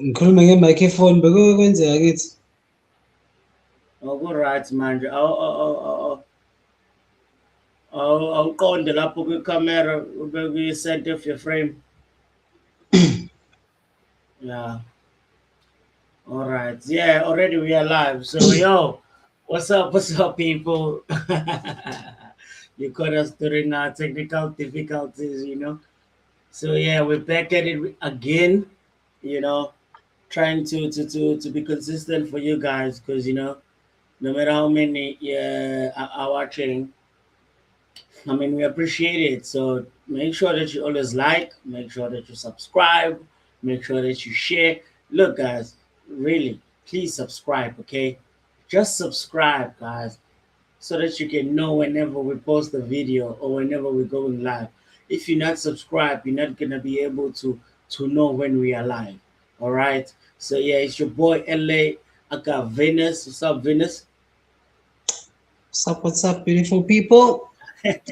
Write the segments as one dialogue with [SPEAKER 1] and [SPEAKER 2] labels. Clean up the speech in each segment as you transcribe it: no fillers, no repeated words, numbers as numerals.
[SPEAKER 1] Ngikhuluma nge-microphone kwenzeka kithi.
[SPEAKER 2] Right manje awuqonde lapho kwikhamera ube kwi-set of your frame. Yeah. All right. Yeah, already we are live. So yo, what's up people? You caught us during our technical difficulties. So yeah, we're back at it again, you know, trying to be consistent for you guys because no matter how many are watching, I mean, we appreciate it. So make sure that you always like, make sure that you subscribe, make sure that you share. Look, guys, really, please subscribe, okay? Just subscribe, guys, so that you can know whenever we post a video or whenever we're going live. If you're not subscribed, you're not gonna be able to know when we are live. All right. So yeah, it's your boy LA. I got Venus. What's up, Venus?
[SPEAKER 1] What's up, beautiful people?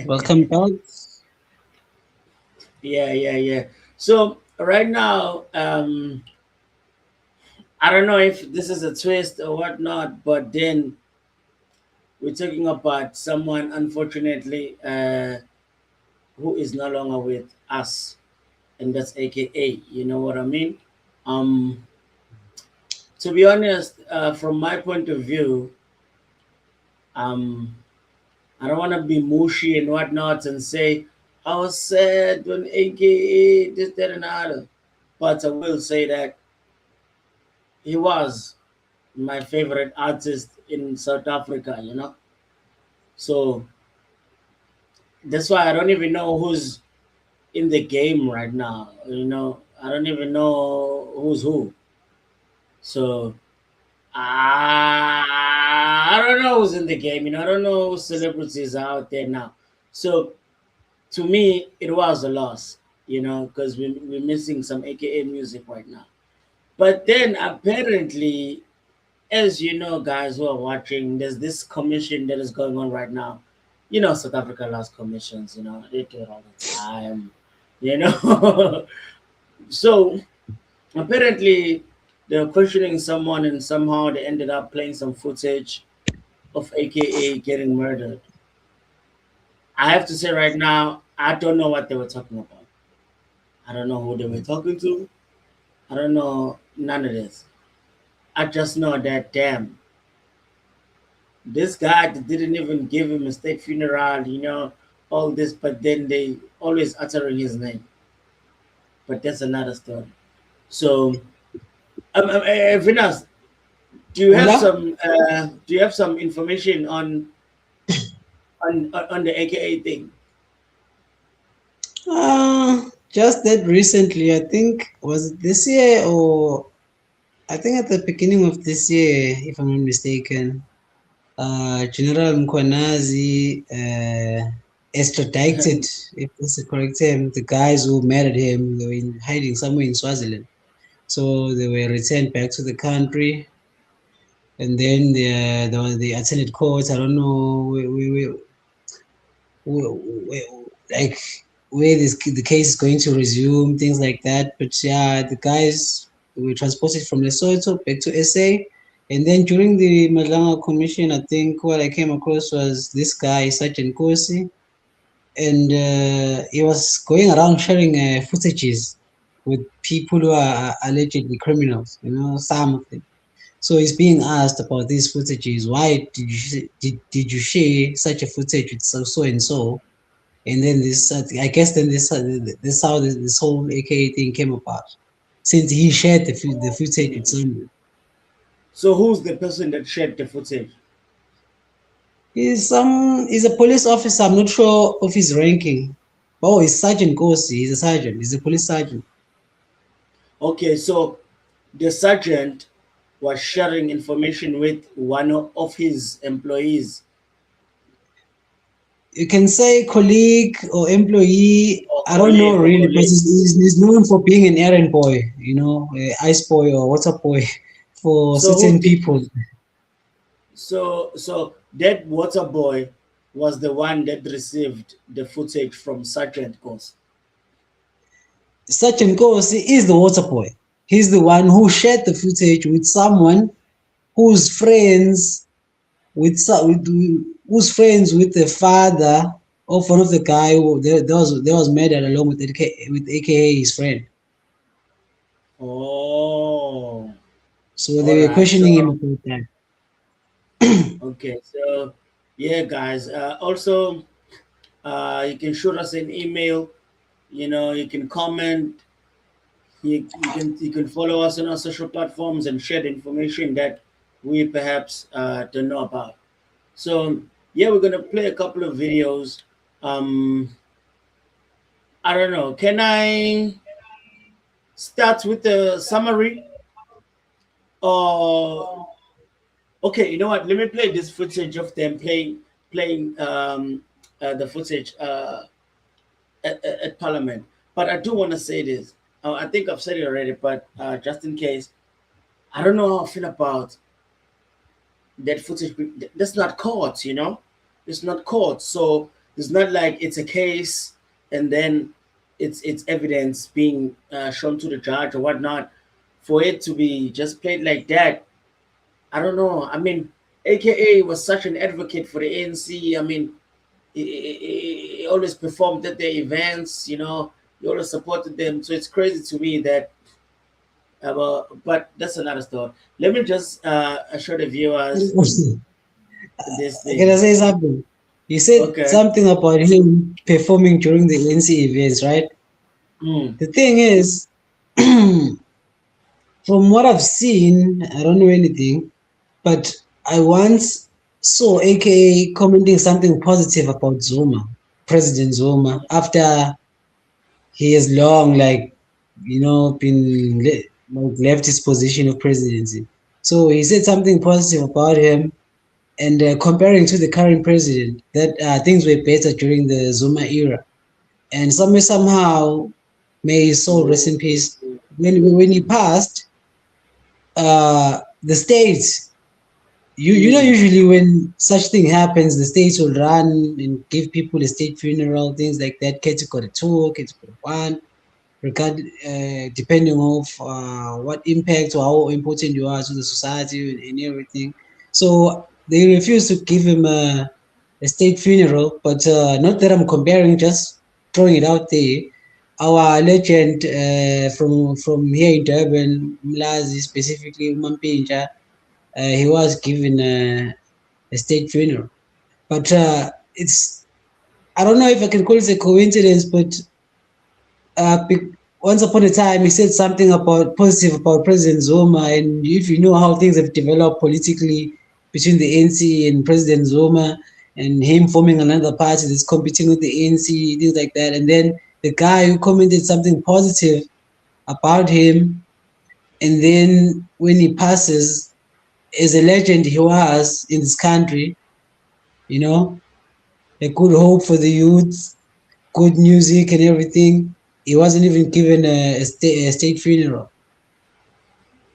[SPEAKER 1] Welcome back.
[SPEAKER 2] Yeah. So right now, I don't know if this is a twist or whatnot, but then we're talking about someone, unfortunately, who is no longer with us, and that's AKA. You know what I mean? Um, to be honest, from my point of view, um, I don't want to be mushy and whatnot and say I was sad when AKA this, that, and the other, but I will say that he was my favorite artist in South Africa. So that's why I don't even know who's in the game right now. I don't even know who's who. So I don't know who's in the game. I don't know who celebrities are out there now. So to me, it was a loss, because we're missing some AKA music right now. But then apparently, as you know, guys who are watching, there's this commission that is going on right now. South Africa loves commissions, they do it all the time. So apparently they're questioning someone and somehow they ended up playing some footage of AKA getting murdered. I have to say right now, I don't know what they were talking about. I don't know who they were talking to. I don't know none of this. I just know that damn, this guy didn't even give him a state funeral, all this, but then they always uttering his name. But that's another story. So, Vinas, do you have
[SPEAKER 1] Hola.
[SPEAKER 2] some information on the AKA thing?
[SPEAKER 1] Just that recently, I think, was it this year or I think at the beginning of this year, if I'm not mistaken, General Mkwanazi extradited, if that's the correct term, the guys who murdered him. They were hiding somewhere in Swaziland. So they were returned back to the country, and then they attended court. I don't know where, like where the case is going to resume, things like that. But yeah, the guys were transported from Lesotho back to SA. And then during the MADLANGA Commission, I think what I came across was this guy, Sergeant Kosi, and he was going around sharing footages with people who are allegedly criminals, some of them. So he's being asked about these footages. Why did you share such a footage with so and so? And then this, I guess, then this how this whole AKA thing came about, since he shared the footage with someone.
[SPEAKER 2] So who's the person that shared the footage?
[SPEAKER 1] He's a police officer. I'm not sure of his ranking. Oh, he's Sergeant Kosi. He's a sergeant. He's a police sergeant.
[SPEAKER 2] Okay, so the sergeant was sharing information with one of his employees.
[SPEAKER 1] You can say colleague or employee.
[SPEAKER 2] Or
[SPEAKER 1] I don't know
[SPEAKER 2] colleague or
[SPEAKER 1] really, but
[SPEAKER 2] colleague.
[SPEAKER 1] he's known for being an errand boy, ice boy or water boy for
[SPEAKER 2] So who
[SPEAKER 1] certain
[SPEAKER 2] did
[SPEAKER 1] people.
[SPEAKER 2] so that water boy was the one that received the footage from Sergeant Ghost.
[SPEAKER 1] Sergeant Kosi is the water boy. he's the one who shared the footage with someone who's friends who's friends with the father of one of the guy who there was murdered along with AKA his friend.
[SPEAKER 2] Oh,
[SPEAKER 1] So
[SPEAKER 2] all
[SPEAKER 1] they were
[SPEAKER 2] right. So
[SPEAKER 1] questioning him about that.
[SPEAKER 2] okay, so yeah, guys. Also, you can shoot us an email. You can comment. You can follow us on our social platforms and share the information that we perhaps don't know about. So yeah, we're gonna play a couple of videos. Um, I don't know. Can I start with the summary? Or okay, you know what? Let me play this footage of them playing the footage at Parliament. But I do want to say this. I think I've said it already, but just in case, I don't know how I feel about that footage. That's not court, It's not court, so it's not like it's a case and then it's evidence being shown to the judge or whatnot. For it to be just played like that, I don't know. I mean, AKA was such an advocate for the ANC. I mean, he always performed at their events. He always supported them. So it's crazy to me that. But that's another story. Let me just show the viewers this
[SPEAKER 1] Can I
[SPEAKER 2] thing.
[SPEAKER 1] say something? He said
[SPEAKER 2] Okay.
[SPEAKER 1] something about him performing during the NC events, right?
[SPEAKER 2] Hmm.
[SPEAKER 1] The thing is, from what I've seen, I don't know anything, but I once saw AKA commenting something positive about Zuma, President Zuma, after he has long, like, been like left his position of presidency. So he said something positive about him, and comparing to the current president, that things were better during the Zuma era. And somehow, may his soul rest in peace. When he passed, the states,
[SPEAKER 2] Hmm.
[SPEAKER 1] usually when such thing happens, the states will run and give people a state funeral, things like that, category 2, category 1, regard depending of what impact or how important you are to the society and everything. So they refused to give him a state funeral, but not that I'm comparing, just throwing it out there. Our legend from here in Durban, Mlazi, specifically Mampinja, he was given a state funeral. But I don't know if I can call it a coincidence, but uh, be- once upon a time he said something about positive about President Zuma, and if you know how things have developed politically between the ANC and President Zuma, and him forming another party that's competing with the ANC, things like that, and then the guy who commented something positive about him, and then when he passes, as a legend he was in this country, you know, a good hope for the youth, good music and everything. He wasn't even given a state funeral.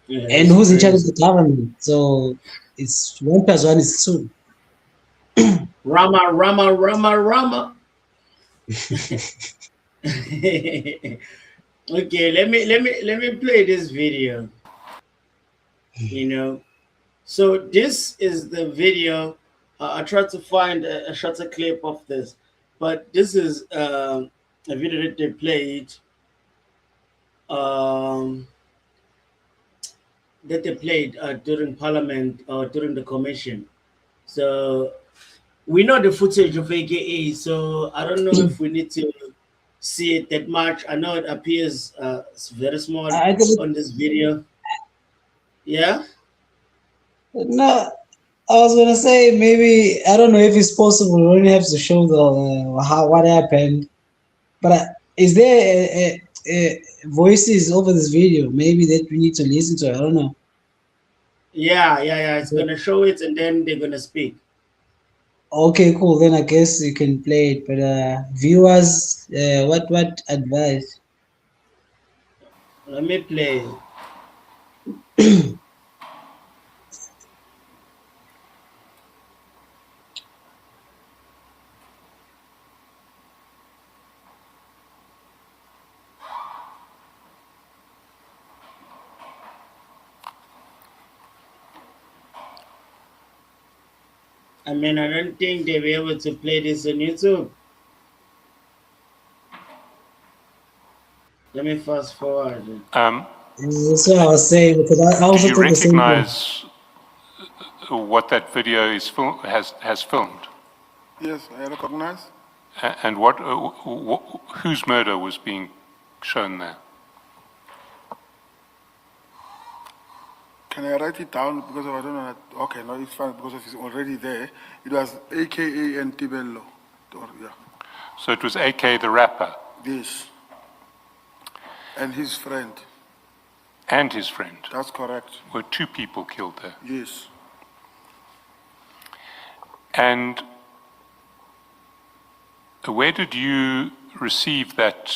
[SPEAKER 2] Yeah,
[SPEAKER 1] And
[SPEAKER 2] that's
[SPEAKER 1] who's in charge of
[SPEAKER 2] crazy.
[SPEAKER 1] the government? So it's one plus one is two.
[SPEAKER 2] Rama, Rama, Rama, Rama. Okay, let me play this video. You know, so this is the video. I tried to find a shorter clip of this, but this is a video that they played. Um, during Parliament or during the commission. So we know the footage of AKA. So I don't know if we need to see it that much. I know it appears it's very small
[SPEAKER 1] I don't
[SPEAKER 2] on this video. Yeah.
[SPEAKER 1] no. I was gonna say maybe I don't know if it's possible. We only have to show the how what happened. But is there voices over this video? Maybe that we need to listen to. I don't know.
[SPEAKER 2] Yeah, yeah, yeah. It's gonna show it, and then they're gonna speak.
[SPEAKER 1] Okay, cool. Then I guess you can play it. But viewers, what advice?
[SPEAKER 2] Let me play. I mean, I don't think they'll be able to play this on YouTube. Let me fast forward.
[SPEAKER 1] That's what I was saying, because I
[SPEAKER 3] Do
[SPEAKER 1] also
[SPEAKER 3] you
[SPEAKER 1] thought the same thing.
[SPEAKER 3] recognize what that video is has filmed?
[SPEAKER 4] Yes, I recognize.
[SPEAKER 3] And whose murder was being shown there?
[SPEAKER 4] Can I write it down because I don't know? Okay, no, it's fine because it's already there. It was AKA and Tibello. Yeah.
[SPEAKER 3] So it was AK the rapper
[SPEAKER 4] Yes. And his friend.
[SPEAKER 3] and his friend.
[SPEAKER 4] That's correct.
[SPEAKER 3] Were two people killed there.
[SPEAKER 4] Yes.
[SPEAKER 3] And where did you receive that,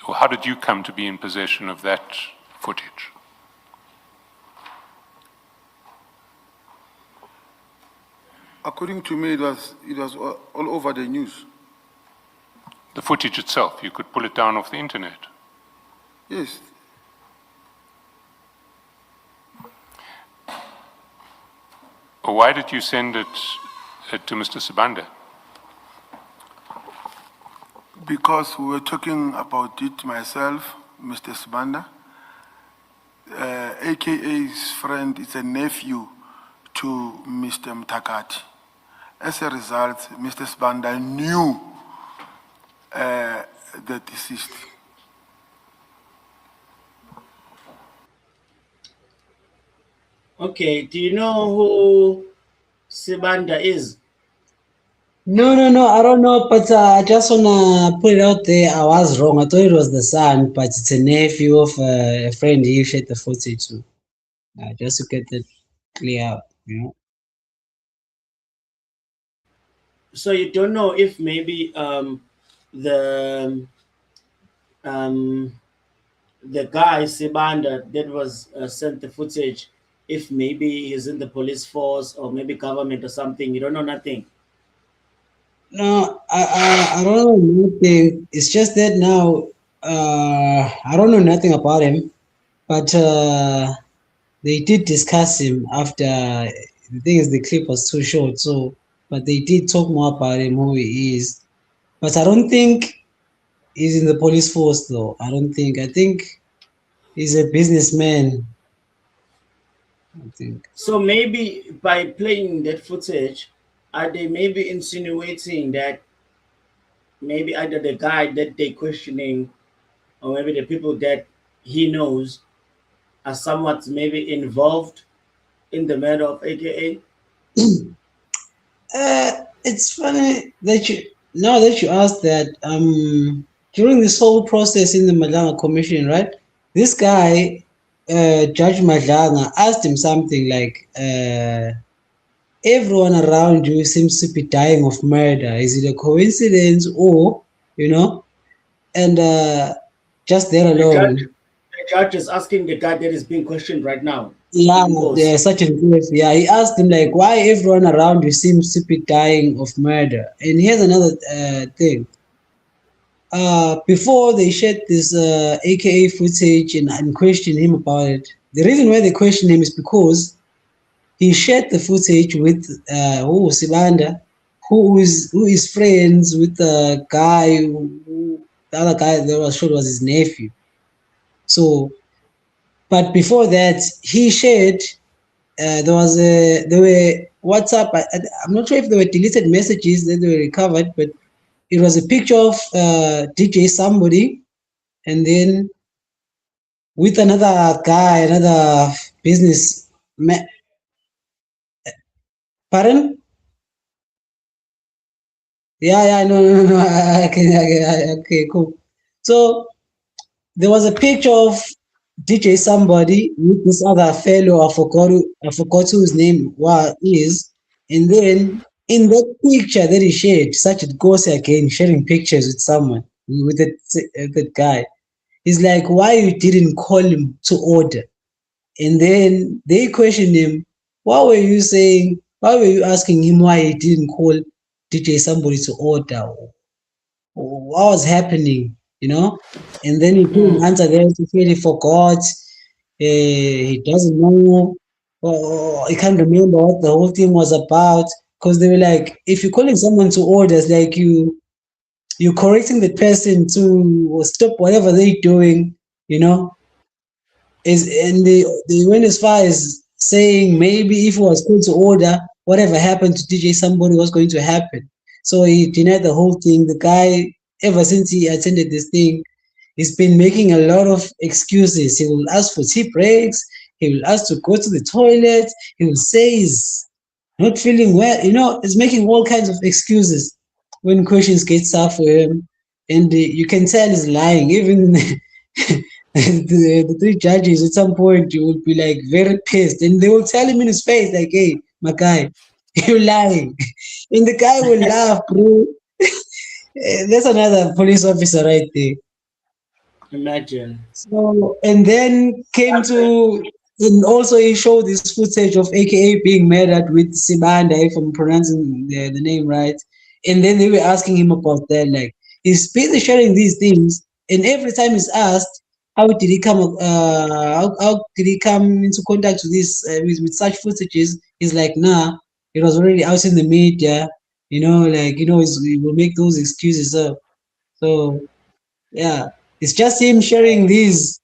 [SPEAKER 3] or how did you come to be in possession of that footage?
[SPEAKER 4] According to me, it was all over the news.
[SPEAKER 3] The footage itself, you could pull it down off the internet.
[SPEAKER 4] Yes.
[SPEAKER 3] Why did you send it to Mr. Sibanda?
[SPEAKER 4] Because we were talking about it myself, Mr. Sibanda, AKA's friend is a nephew to Mr. Mtakati. As a result, Mr. Sibanda knew the deceased.
[SPEAKER 2] Okay, do you know who Sibanda is?
[SPEAKER 1] No, I don't know, but I just wanna put it out there. I was wrong. I thought it was the son, but it's a nephew of a friend he shared the footage to. Just to get that clear up, you know.
[SPEAKER 2] So you don't know if maybe the um, the guy Sibanda that was sent the footage, if maybe he's in the police force or maybe government or something. You don't know nothing.
[SPEAKER 1] No, I don't know nothing. It's just that now I don't know nothing about him, but they did discuss him after. The thing is, the clip was too short, so but they did talk more about him, who he is. But I don't think he's in the police force, though. I don't think. I think he's a businessman. I think.
[SPEAKER 2] So maybe by playing that footage, are they maybe insinuating that maybe either the guy that they questioning or maybe the people that he knows are somewhat maybe involved in the murder of AKA?
[SPEAKER 1] It's funny that you now that you asked that. During this whole process in the MADLANGA Commission, right? This guy, Judge Madlanga, asked him something like, "Everyone around you seems to be dying of murder. Is it a coincidence, or you know?" And just there
[SPEAKER 2] The judge,
[SPEAKER 1] alone,
[SPEAKER 2] the judge is asking the guy that is being questioned right now.
[SPEAKER 1] yeah,
[SPEAKER 2] In court.
[SPEAKER 1] such a request. Yeah, he asked him like, "Why everyone around you seems to be dying of murder?" And here's another thing. Before they shared this AKA footage and questioned him about it, the reason why they questioned him is because he shared the footage with Sibanda, who is friends with the guy the other guy that was shot was his nephew. So, but before that, he shared. There were WhatsApp. I'm not sure if there were deleted messages that they were recovered, but it was a picture of DJ somebody, and then with another guy, another business man. Pardon? Yeah, no. Okay, cool. So there was a picture of DJ somebody with this other fellow. I forgot who his name is. And then in that picture that he shared, such it goes again, sharing pictures with someone with that guy. He's like, why you didn't call him to order? And then they questioned him, why were you asking him why he didn't call DJ somebody to order? What was happening, you know? And then he couldn't answer them. He said he forgot. He doesn't know. Or he can't remember what the whole thing was about. because they were like, if you're calling someone to orders, like you're correcting the person to stop whatever they're doing, you know. And they went as far as saying maybe if it was called to order, whatever happened to DJ somebody was going to happen. So he denied the whole thing. The guy, ever since he attended this thing, he's been making a lot of excuses. He will ask for tea breaks. He will ask to go to the toilet. He will say he's not feeling well. You know, he's making all kinds of excuses when questions get tough for him. And you can tell he's lying. Even the three judges at some point you would be like very pissed. And they will tell him in his face, like, hey, my guy, you're lying. And the guy will laugh, bro. That's another police officer right there.
[SPEAKER 2] Imagine.
[SPEAKER 1] So, and then came to, and also he showed this footage of AKA being murdered with Sibanda, if I'm pronouncing the name right. And then they were asking him about that, like, he's busy sharing these things, and every time he's asked, how did he come, how did he come into contact with this, with such footages? He's like, nah, it was already out in the media, you know, like, you know, he will make those excuses up. So, yeah. It's just him sharing these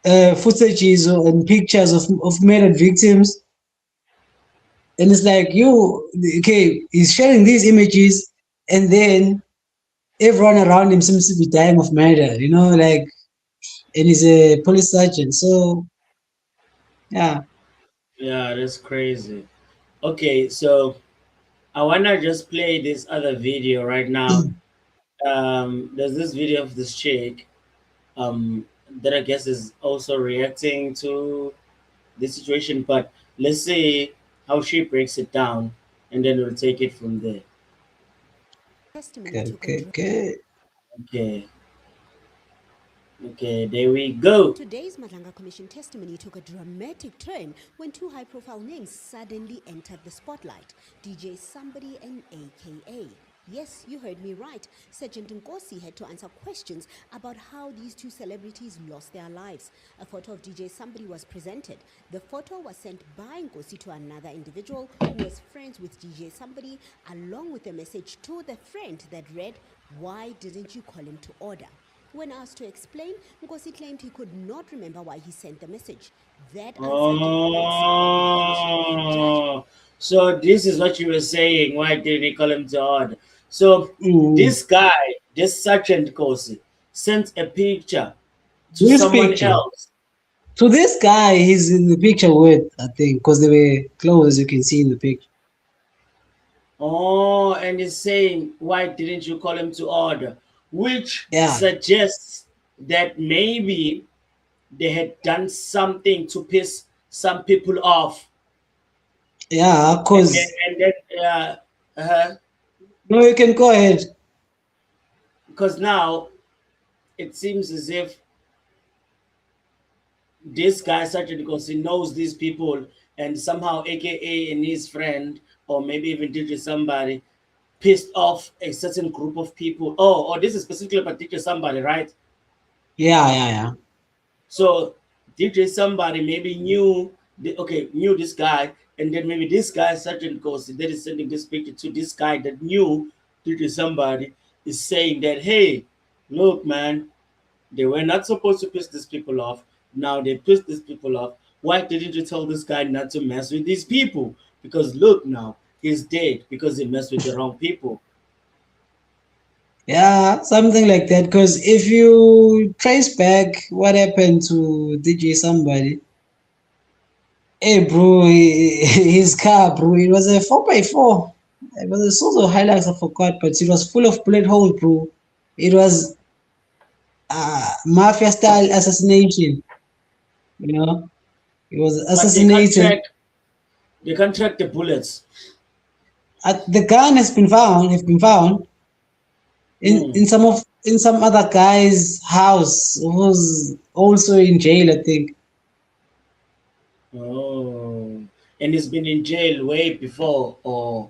[SPEAKER 1] footages and pictures of murdered victims. And it's like, okay, he's sharing these images, and then everyone around him seems to be dying of murder, you know, like, and he's a police sergeant. So, yeah.
[SPEAKER 2] Yeah, that's crazy. Okay, so I wanna just play this other video right now. There's this video of this chick that I guess is also reacting to the situation, but let's see how she breaks it down, and then we'll take it from there.
[SPEAKER 1] Okay.
[SPEAKER 2] Okay, there we go.
[SPEAKER 5] Today's MADLANGA Commission testimony took a dramatic turn when two high-profile names suddenly entered the spotlight: DJ Somebody and AKA. Yes, you heard me right. Sergeant Nkosi had to answer questions about how these two celebrities lost their lives. A photo of DJ Somebody was presented. The photo was sent by Nkosi to another individual who was friends with DJ Somebody, along with a message to the friend that read, "Why didn't you call him to order?" When asked to explain, Nkosi claimed he could not remember why he sent the message. That answer did not support the
[SPEAKER 2] Oh, so this is what you were saying. Why didn't he call him to order? So this guy, this Sergeant Kosi, sent a picture to
[SPEAKER 1] This
[SPEAKER 2] someone
[SPEAKER 1] picture.
[SPEAKER 2] else.
[SPEAKER 1] So this guy, he's in the picture with, I think, because they were close, as you can see in the picture.
[SPEAKER 2] Oh, and he's saying, why didn't you call him to order? Which
[SPEAKER 1] Yeah.
[SPEAKER 2] suggests that maybe they had done something to piss some people off.
[SPEAKER 1] Yeah, because...
[SPEAKER 2] And then,
[SPEAKER 1] No, you can go ahead.
[SPEAKER 2] because now it seems as if this guy, Sergeant Nkosi, knows these people, and somehow AKA and his friend, or maybe even DJ Somebody, pissed off a certain group of people. Oh, this is specifically about DJ Somebody, right?
[SPEAKER 1] Yeah.
[SPEAKER 2] So DJ Somebody maybe knew this guy, and then maybe this guy, Sergeant Nkosi, that is sending this picture to this guy that knew DJ Somebody, is saying that, hey, look, man, they were not supposed to piss these people off. Now they pissed these people off. Why didn't you tell this guy not to mess with these people? Because look now, he's dead because he messed with the wrong people.
[SPEAKER 1] Yeah, something like that. Because if you trace back what happened to DJ Somebody, hey, bro, his car, bro, it was a 4x4. It was a sort of highlights I forgot, but it was full of bullet holes, bro. It was mafia style assassination. You know, it was assassinated.
[SPEAKER 2] They can't track the bullets.
[SPEAKER 1] The gun has been found. In some other guy's house who's also in jail, I think.
[SPEAKER 2] Oh, and he's been in jail way before, or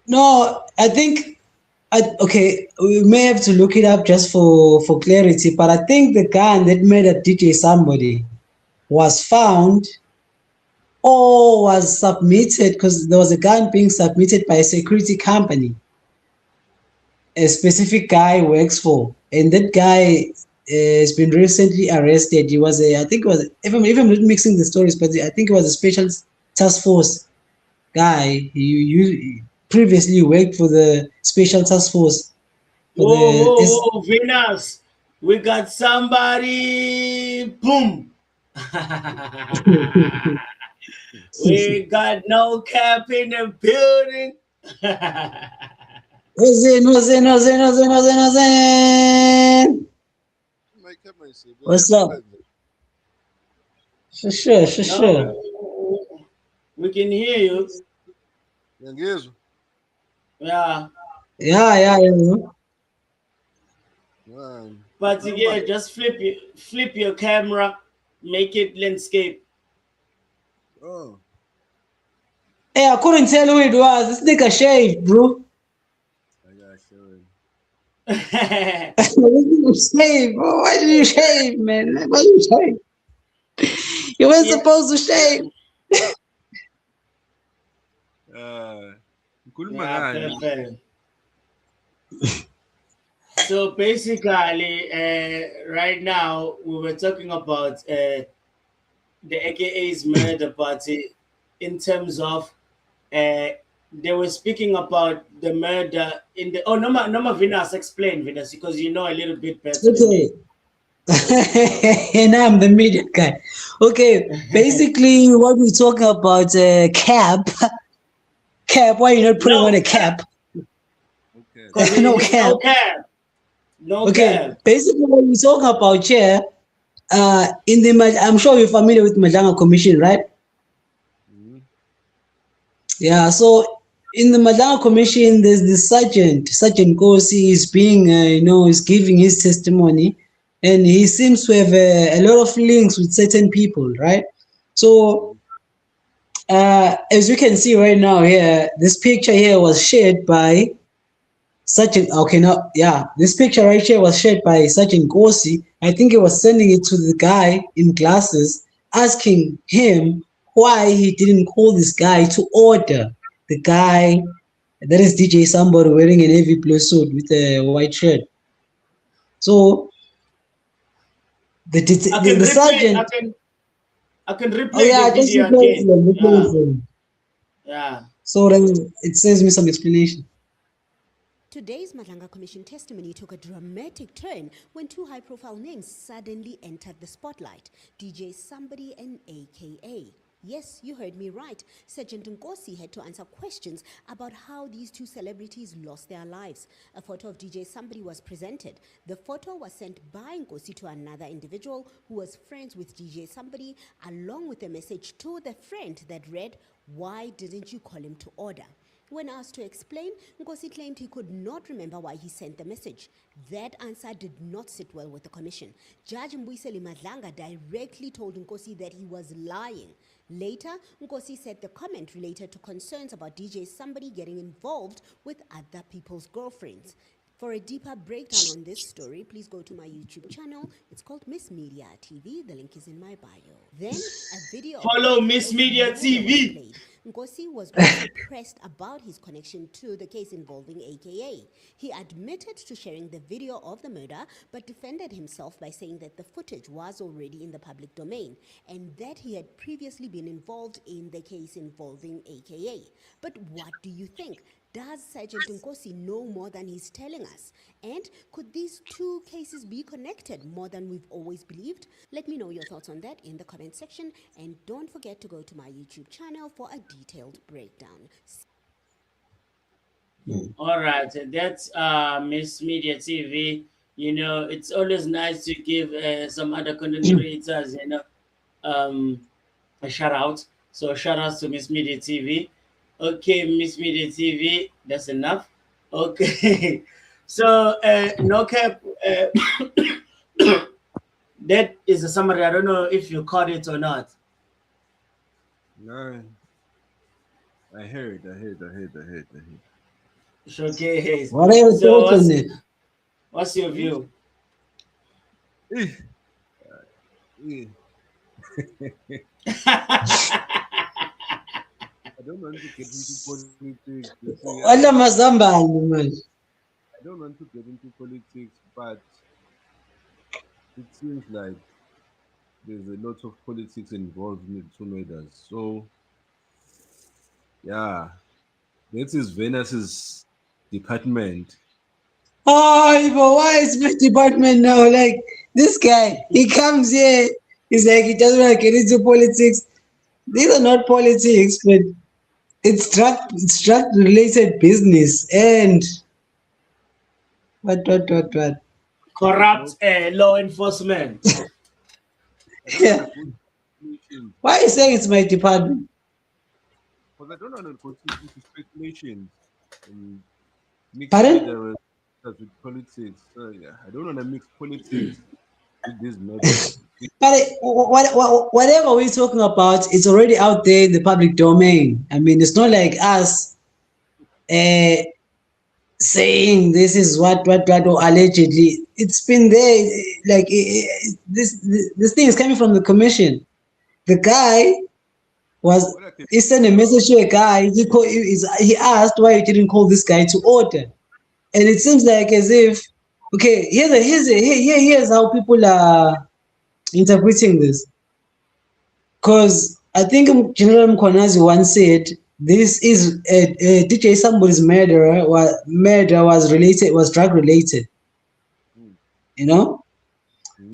[SPEAKER 1] No, I think okay, we may have to look it up just for clarity, but I think the gun that made a DJ Somebody was found or was submitted because there was a gun being submitted by a security company a specific guy works for, and that guy has been recently arrested. He was I think it was, if I'm not mixing the stories, but I think it was a special task force guy. He previously worked for the special task force for
[SPEAKER 2] Whoa,
[SPEAKER 1] the
[SPEAKER 2] whoa, whoa, Venus. We got somebody. Boom. We got no cap in the building.
[SPEAKER 1] Ozen. What's up? For sure, for sure.
[SPEAKER 2] No, we can hear you. Yeah.
[SPEAKER 1] Yeah.
[SPEAKER 2] But yeah, just flip your camera, make it landscape.
[SPEAKER 1] Hey, I couldn't tell who it was. This nigga shaved, bro. This nigga shaved, bro. Why did you shave, man? Why did you shave? You weren't
[SPEAKER 2] Yeah.
[SPEAKER 1] supposed to shave.
[SPEAKER 2] Yeah, perfect. So basically, right now we were talking about the AKA's murder party in terms of they were speaking about the murder in the Noma Venus, explain Venus, because you know a little bit better than
[SPEAKER 1] Okay.
[SPEAKER 2] me.
[SPEAKER 1] And I'm the media guy. Okay, basically what we're talking about cap. Cap, why you not putting on
[SPEAKER 2] No
[SPEAKER 1] a cap?
[SPEAKER 2] because
[SPEAKER 1] No
[SPEAKER 2] it's
[SPEAKER 1] cap.
[SPEAKER 2] no cap. No
[SPEAKER 1] Okay,
[SPEAKER 2] cap.
[SPEAKER 1] basically what we're talking about here, I'm sure you're familiar with MADLANGA Commission, right? Yeah, so in the MADLANGA Commission, there's this Sergeant Kosi is being, is giving his testimony, and he seems to have a lot of links with certain people, right? So, as you can see right now here, this picture here was shared by Sergeant. Okay, now, yeah, this picture right here was shared by Sergeant Kosi. I think he was sending it to the guy in glasses, asking him why he didn't call this guy to order the guy that is DJ somebody wearing a navy blue suit with a white shirt. So
[SPEAKER 2] I can
[SPEAKER 1] the
[SPEAKER 2] replay.
[SPEAKER 1] sergeant.
[SPEAKER 2] I can
[SPEAKER 1] Oh
[SPEAKER 2] replay
[SPEAKER 1] yeah,
[SPEAKER 2] the
[SPEAKER 1] just
[SPEAKER 2] video
[SPEAKER 1] replace
[SPEAKER 2] again.
[SPEAKER 1] them, replace
[SPEAKER 2] Yeah.
[SPEAKER 1] them.
[SPEAKER 2] Yeah.
[SPEAKER 1] So then it saves me some explanation.
[SPEAKER 5] Today's MADLANGA Commission testimony took a dramatic turn when two high-profile names suddenly entered the spotlight. DJ Somebody and AKA. Yes, you heard me right. Sergeant Nkosi had to answer questions about how these two celebrities lost their lives. A photo of DJ Somebody was presented. The photo was sent by Nkosi to another individual who was friends with DJ Somebody, along with a message to the friend that read, "Why didn't you call him to order?" When asked to explain, Nkosi claimed he could not remember why he sent the message. That answer did not sit well with the commission. Judge Mbuyiseli Madlanga directly told Nkosi that he was lying. Later, Nkosi said the comment related to concerns about DJ Somebody getting involved with other people's girlfriends. For a deeper breakdown on this story, please go to my YouTube channel. It's called Miss Media TV. The link is in my bio. Then, a video
[SPEAKER 2] Follow
[SPEAKER 5] of
[SPEAKER 2] Miss
[SPEAKER 5] AKA's
[SPEAKER 2] Media
[SPEAKER 5] murder was
[SPEAKER 2] TV.
[SPEAKER 5] played. Nkosi was also pressed about his connection to the case involving AKA. He admitted to sharing the video of the murder, but defended himself by saying that the footage was already in the public domain and that he had previously been involved in the case involving AKA. But what do you think? Does Sergeant Nkosi know more than he's telling us? And could these two cases be connected more than we've always believed? Let me know your thoughts on that in the comment section, and don't forget to go to my YouTube channel for a detailed breakdown.
[SPEAKER 2] All right, that's Miss Media TV. You know, it's always nice to give some other content creators, a shout out. So shout out to Miss Media TV. Okay, Miss Media TV, that's enough. Okay, so no cap. That is a summary. I don't know if you caught it or not.
[SPEAKER 6] No, I heard.
[SPEAKER 2] Showcase.
[SPEAKER 1] What are your
[SPEAKER 2] So
[SPEAKER 1] thoughts on it?
[SPEAKER 2] what's your view?
[SPEAKER 6] Eh, don't want to get into politics. You see,
[SPEAKER 1] Wala mazambane man.
[SPEAKER 6] I don't want to get into politics, but it seems like there's a lot of politics involved in the two matters. So, yeah, that is Venus's department.
[SPEAKER 1] Oh, but why is my department now? Like this guy, he comes here, he's like he doesn't want to get into politics. These are not politics, but it's drug related business and what.
[SPEAKER 2] Corrupt law enforcement.
[SPEAKER 1] Yeah. Why are you saying it's my department?
[SPEAKER 6] Because I don't want to go into speculations and mix
[SPEAKER 1] Pardon?
[SPEAKER 6] together with politics. So, yeah, I don't want to mix politics with this matter.
[SPEAKER 1] But whatever we're talking about, it's already out there in the public domain. I mean, it's not like us saying this is what or allegedly. It's been there. Like this thing is coming from the commission. The guy he sent a message to a guy. He asked why he didn't call this guy to order, and it seems like as if okay, here's how people are interpreting this. Because I think General Mkhonazi once said this is DJ somebody's murder was drug related, you know.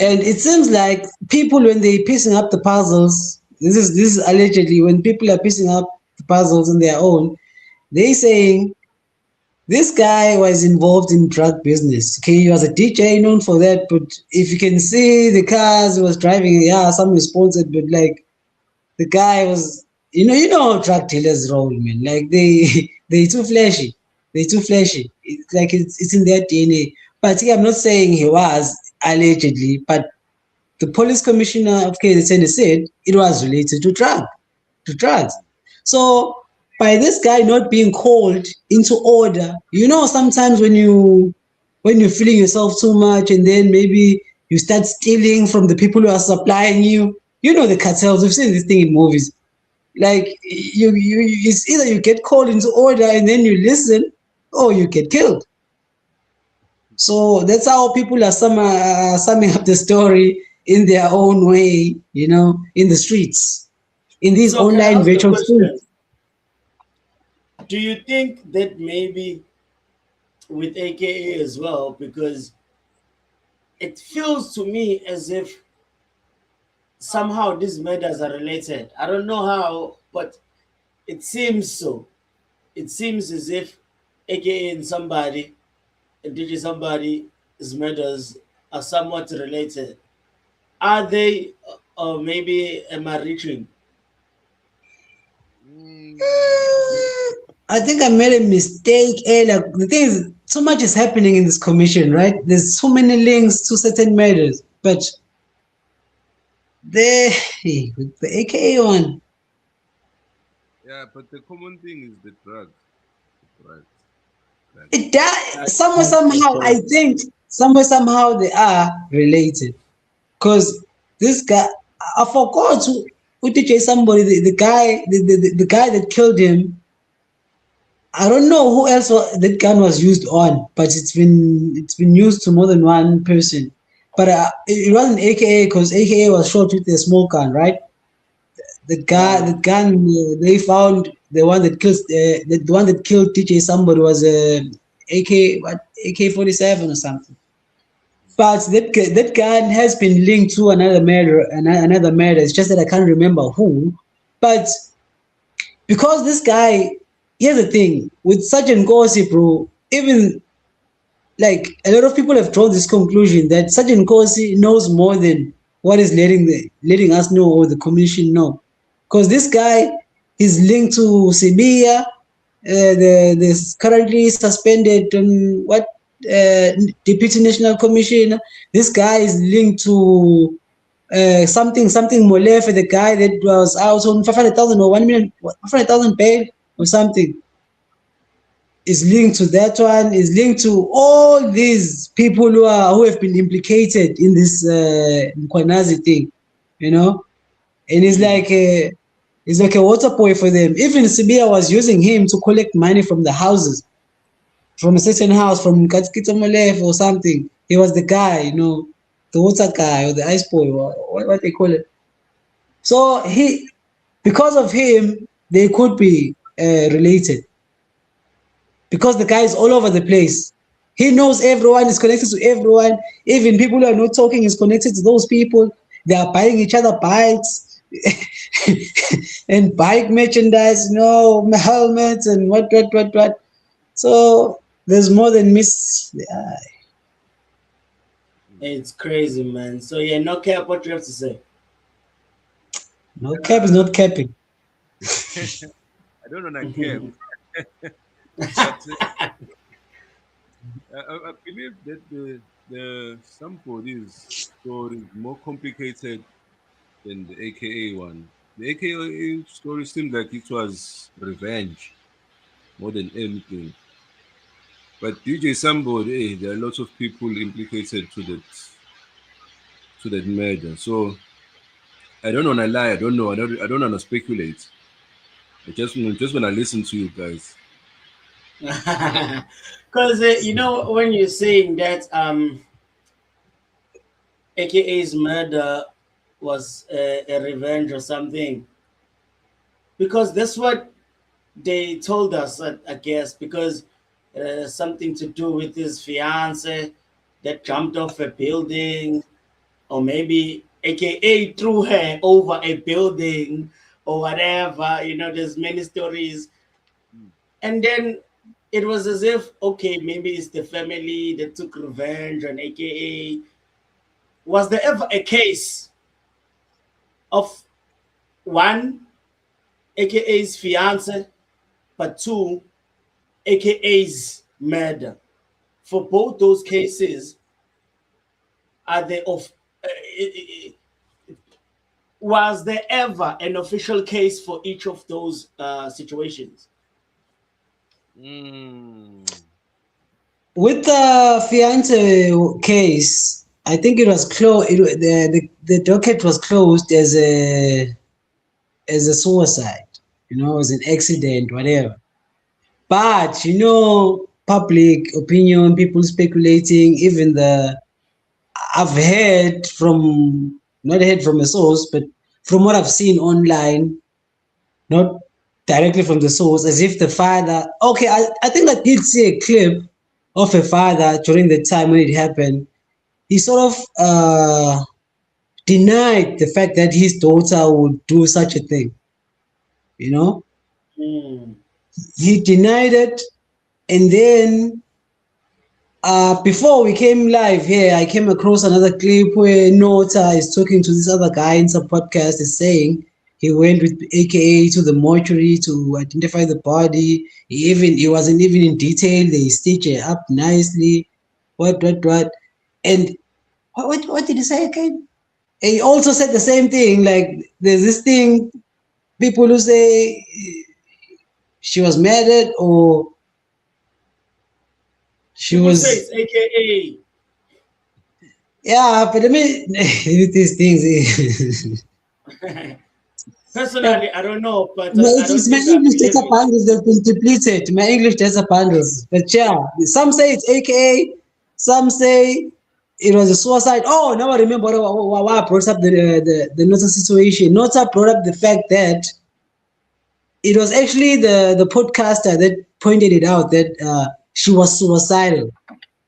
[SPEAKER 1] And it seems like people when they're piecing up the puzzles, this is allegedly when people are piecing up the puzzles on their own, they saying this guy was involved in drug business. Okay, he was a DJ known for that, but if you can see the cars he was driving, yeah, some sponsored, but like the guy was, you know how drug dealers roll, man. Like they too flashy. They're too flashy. It's like it's in their DNA. But yeah, I'm not saying he was allegedly, but the police commissioner of KZN said it was related to drugs. So by this guy not being called into order, you know, sometimes when you're feeling yourself too much and then maybe you start stealing from the people who are supplying you. You know the cartels. We've seen this thing in movies. Like it's either you get called into order and then you listen, or you get killed. So that's how people are summing up the story in their own way, you know, in the streets, in these
[SPEAKER 2] So can I
[SPEAKER 1] online
[SPEAKER 2] ask a
[SPEAKER 1] virtual
[SPEAKER 2] question?
[SPEAKER 1] streets.
[SPEAKER 2] Do you think that maybe with AKA as well, because it feels to me as if somehow these matters are related. I don't know how, but it seems so. It seems as if AKA and DJ somebody's matters are somewhat related. Are they, or maybe am I reaching?
[SPEAKER 1] I think I made a mistake earlier. The thing is, so much is happening in this commission, right? There's so many links to certain matters, but with the AKA one.
[SPEAKER 6] Yeah, but the common thing is the drugs. Right.
[SPEAKER 1] It does somehow. I think somehow they are related, because this guy, I forgot who DJ somebody, the guy that killed him. I don't know who else that gun was used on, but it's been used to more than one person. But it wasn't AKA, because AKA was shot with a small gun, right? The gun they found, the one that killed DJ somebody was a AK-47 or something. But that gun has been linked to another murder. It's just that I can't remember who. But because this guy, here's the thing with Sergeant Nkosi, bro. Even like a lot of people have drawn this conclusion that Sergeant Nkosi knows more than what is letting us know, or the commission know, because this guy is linked to Sibia, this currently suspended Deputy National Commissioner. This guy is linked to something Molefe, the guy that was out on 500,000 or 1 million, 500,000 bail or something. Is linked to that one. Is linked to all these people who have been implicated in this Mkhwanazi thing, you know. And it's like He's like a water boy for them. Even Sibia was using him to collect money from the houses, from a certain house, from Katkitamolev or something. He was the guy, you know, the water guy or the ice boy, or what they call it. So because of him, they could be related. Because the guy is all over the place. He knows everyone, is connected to everyone. Even people who are not talking is connected to those people. They are buying each other bikes and bike merchandise, you know, helmets and what. So there's more than miss.
[SPEAKER 2] It's crazy, man. So yeah, no cap. What you have to say?
[SPEAKER 1] No cap is not capping.
[SPEAKER 6] I don't know that care. But I believe that the somebody's story is more complicated than the AKA one. The AKA story seemed like it was revenge more than anything. But DJ Somebody, there are lots of people implicated to that murder. So I don't want to lie. I don't know. I don't want to speculate. I just want to listen to you guys.
[SPEAKER 2] Because you know, when you're saying that AKA's murder was a revenge or something, because that's what they told us, I guess, because something to do with his fiance that jumped off a building, or maybe AKA threw her over a building or whatever. You know, there's many stories. And then it was as if, okay, maybe it's the family that took revenge on AKA. Was there ever a case of one, AKA's fiance, but two, AKA's murder? For both those cases, are they of? Was there ever an official case for each of those situations?
[SPEAKER 1] With the fiance case, I think it was closed. The docket was closed as a suicide. You know, as an accident, whatever. But you know, public opinion, people speculating, even I've heard from, not heard from a source, but from what I've seen online, not directly from the source, as if the father, okay, I think I did see a clip of a father during the time when it happened. He sort of denied the fact that his daughter would do such a thing. You know, he denied it, and then before we came live here, I came across another clip where Nota is talking to this other guy in some podcast, is saying he went with AKA to the mortuary to identify the body. He wasn't even in detail. They stitched it up nicely. What? And what did he say again? He also said the same thing. Like there's this thing, people who say she was murdered or she
[SPEAKER 2] People
[SPEAKER 1] was.
[SPEAKER 2] say it's AKA.
[SPEAKER 1] Yeah, but I mean, these things.
[SPEAKER 2] Personally, I don't know, but
[SPEAKER 1] No,
[SPEAKER 2] I don't
[SPEAKER 1] it's my
[SPEAKER 2] think I
[SPEAKER 1] English
[SPEAKER 2] believe
[SPEAKER 1] data
[SPEAKER 2] it.
[SPEAKER 1] bundles have been depleted. My English data bundles. But yeah, some say it's AKA, some say it was a suicide. Oh, now I remember why I brought up the Nota situation. Nota brought up the fact that it was actually the podcaster that pointed it out that she was suicidal.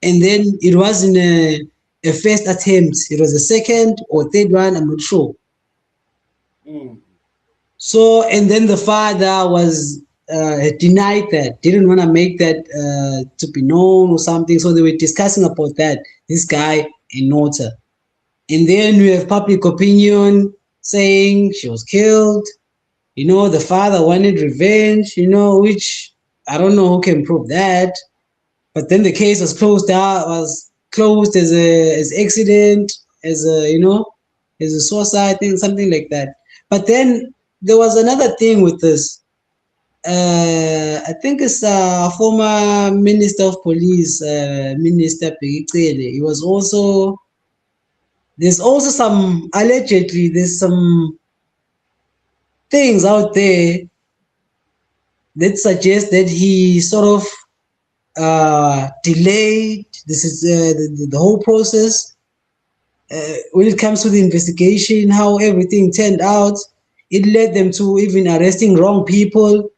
[SPEAKER 1] And then it wasn't a first attempt. It was a second or third one, I'm not sure. So, and then the father was denied that, didn't want to make that to be known or something. So they were discussing about that, this guy in Nota. And then we have public opinion saying she was killed. You know, the father wanted revenge, you know, which I don't know who can prove that. But then the case was closed out, was closed as accident, as a, you know, as a suicide thing, something like that. But then there was another thing with this. I think it's former Minister of Police, Minister Pegicele. He was also, there's also some, allegedly, there's some things out there that suggest that he sort of delayed this is the whole process when it comes to the investigation, how everything turned out. It led them to even arresting wrong people.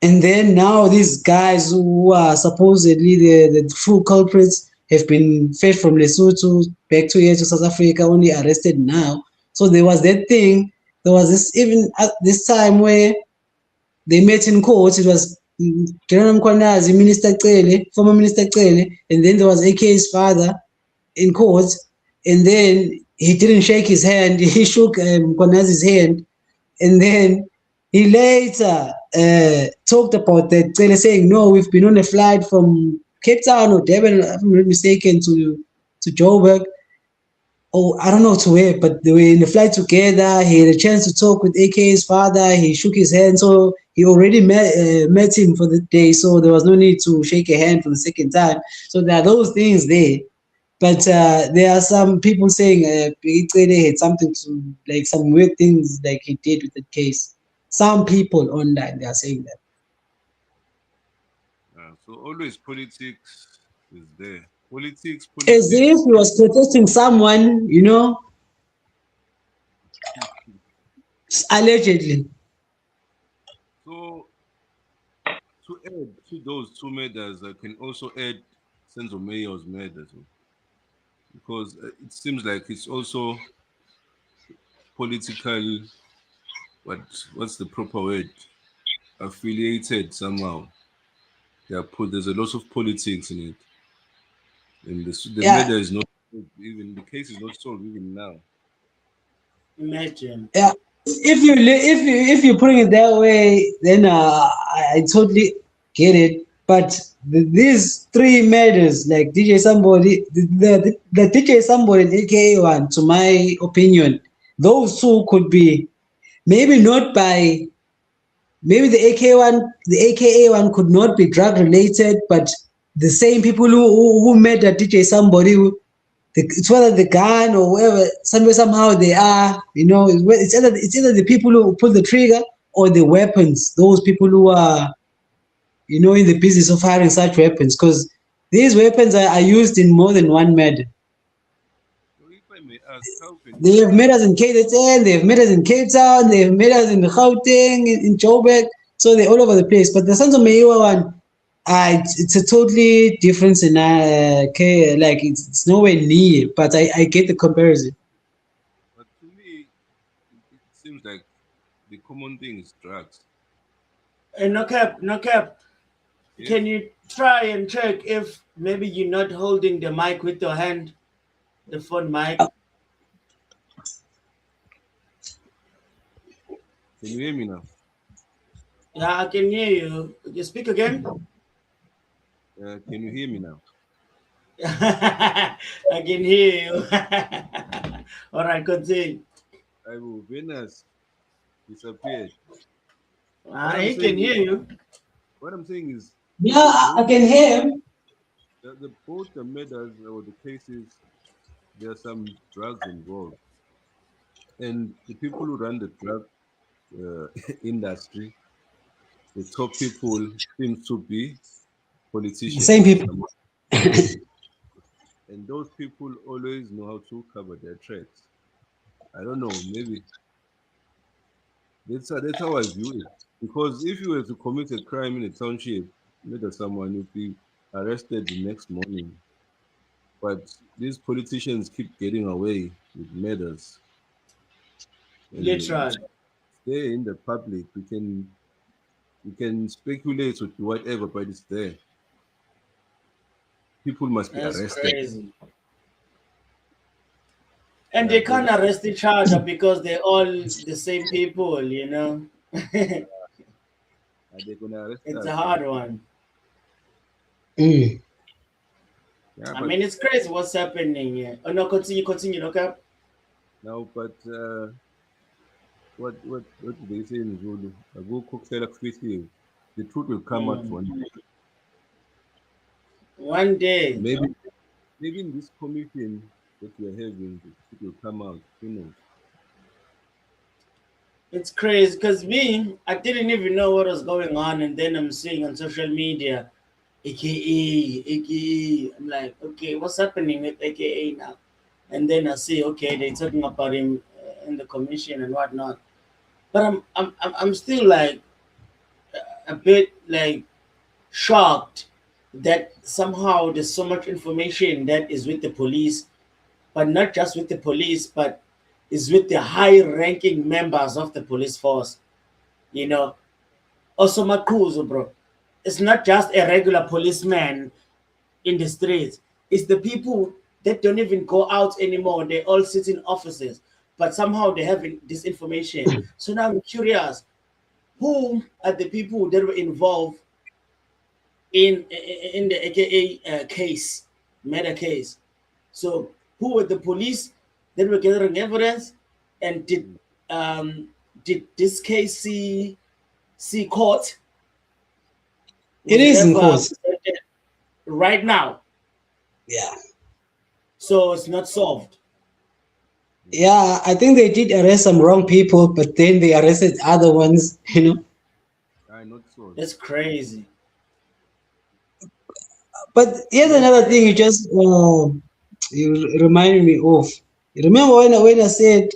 [SPEAKER 1] And then now these guys who are supposedly the true culprits have been fed from Lesotho back to here to South Africa, only arrested now. So there was that thing. There was this even at this time where they met in court. It was General Mkwanazi, Minister Cele, former Minister Cele, and then there was AK's father in court, and then he didn't shake his hand. He shook Mkwanazi's hand, and then he later talked about that, saying, "No, we've been on a flight from Cape Town or Durban, if I'm not mistaken, to Joburg. Oh, I don't know to where, but they were in the flight together. He had a chance to talk with AK's father. He shook his hand, so he already met him for the day. So there was no need to shake a hand for the second time. So there are those things there. But there are some people saying Bigitsele had something to, like, some weird things like he did with the case. Some people online, they are saying that.
[SPEAKER 6] So always politics is there. Politics,
[SPEAKER 1] As if
[SPEAKER 6] politics.
[SPEAKER 1] he was protesting someone, allegedly.
[SPEAKER 6] So to add to those two murders, I can also add Senzo Mayor's murder, because it seems like it's also political. What's the proper word? Affiliated somehow. There's a lot of politics in it, and the
[SPEAKER 1] Yeah,
[SPEAKER 6] murder is not even, the case is not solved even now.
[SPEAKER 2] Imagine.
[SPEAKER 1] yeah. If you're putting it that way, then I totally get it. But these three murders, like DJ Somebody, the DJ Somebody and AKA one, to my opinion, those two could be maybe not by maybe the AKA one could not be drug related, but the same people who murdered DJ Somebody, it's whether the gun or whoever, somehow they are, it's either the people who pull the trigger or the weapons, those people who are, in the business of firing such weapons, because these weapons are used in more than one murder.
[SPEAKER 6] So if I may ask, how can
[SPEAKER 1] They have made us in KZN, they have made us in Cape Town, they have made us in Gauteng, in Joburg, so they're all over the place. But the Sons of Meiwa one, it's a totally different scenario. Like it's nowhere near, but I get the comparison.
[SPEAKER 6] But to me, it seems like the common thing is drugs.
[SPEAKER 2] And no cap, no cap.
[SPEAKER 6] Yes.
[SPEAKER 2] Can you try and check if maybe you're not holding the mic with your hand, the phone mic?
[SPEAKER 6] Can you hear me now?
[SPEAKER 2] Yeah, I can hear you. You speak again?
[SPEAKER 6] Can you hear me now?
[SPEAKER 2] I can hear you. All right, continue.
[SPEAKER 6] I will. Venus disappeared.
[SPEAKER 2] He can hear you.
[SPEAKER 6] What I'm saying is,
[SPEAKER 1] Yeah, I can hear him.
[SPEAKER 6] both the murders or the cases, there are some drugs involved, and the people who run the drug industry, the top people, seems to be
[SPEAKER 1] The same
[SPEAKER 6] politicians,
[SPEAKER 1] people.
[SPEAKER 6] and those people always know how to cover their tracks. I don't know, maybe that's how I view it. Because if you were to commit a crime in a township, murder someone, you'd be arrested the next morning. But these politicians keep getting away with murders. And
[SPEAKER 2] Literally.
[SPEAKER 6] stay in the public. We can speculate with whatever, but it's there. People must be
[SPEAKER 2] That's
[SPEAKER 6] arrested.
[SPEAKER 2] crazy. And they can't arrest each other because they're all the same people,
[SPEAKER 6] Are they gonna arrest
[SPEAKER 2] It's
[SPEAKER 6] us?
[SPEAKER 2] a hard one.
[SPEAKER 1] Mm.
[SPEAKER 6] Yeah,
[SPEAKER 2] I
[SPEAKER 6] but
[SPEAKER 2] mean, it's crazy what's happening here. Oh, no, continue, okay?
[SPEAKER 6] now, but what do they say in Zulu? The truth will come out one day.
[SPEAKER 2] One day.
[SPEAKER 6] Maybe in this commission that we are having, the truth will come out. Who knows?
[SPEAKER 2] It's crazy because me, I didn't even know what was going on, and then I'm seeing on social media, AKA. I'm like, okay, what's happening with AKA now? And then I see, okay, they're talking about him in the commission and whatnot. But I'm still like a bit like shocked that somehow there's so much information that is with the police, but not just with the police, but is with the high-ranking members of the police force. You know, also Makuzo, bro. It's not just a regular policeman in the streets. It's the people that don't even go out anymore. They all sit in offices, but somehow they have this information. So now I'm curious, who are the people that were involved in the AKA case, murder case? So who were the police that were gathering evidence, and did this case see court?
[SPEAKER 1] It
[SPEAKER 2] Was it
[SPEAKER 1] is in
[SPEAKER 2] ever
[SPEAKER 1] court.
[SPEAKER 2] presented right now?
[SPEAKER 1] Yeah.
[SPEAKER 2] So it's not solved.
[SPEAKER 1] Yeah, I think they did arrest some wrong people, but then they arrested other ones,
[SPEAKER 6] Not so.
[SPEAKER 2] That's crazy.
[SPEAKER 1] But here's another thing you reminded me of. You remember when I said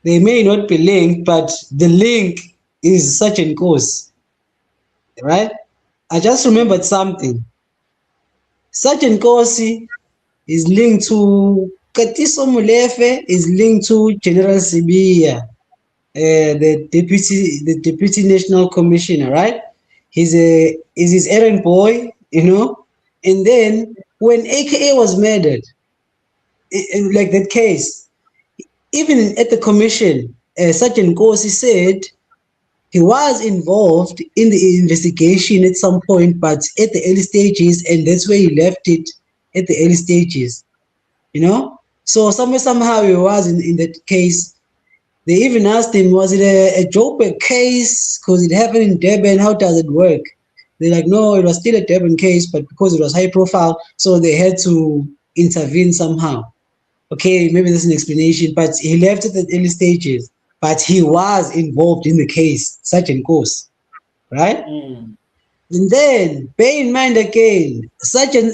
[SPEAKER 1] they may not be linked, but the link is such a cause, right? I just remembered something. Sergeant Kosi is linked to Katiso Mulefe, is linked to General Sibia, the deputy national commissioner, right? Is his errand boy, And then when AKA was murdered, like that case, even at the commission, Sergeant Kosi said he was involved in the investigation at some point, but at the early stages, and that's where he left it at the early stages, So somehow he was in that case. They even asked him, was it a Joburg case? Because it happened in Durban, how does it work? They're like, no, it was still a Durban case, but because it was high profile, so they had to intervene somehow. Okay, maybe that's an explanation, but he left it at early stages. But he was involved in the case, such and course, right? And then, bear in mind again, such an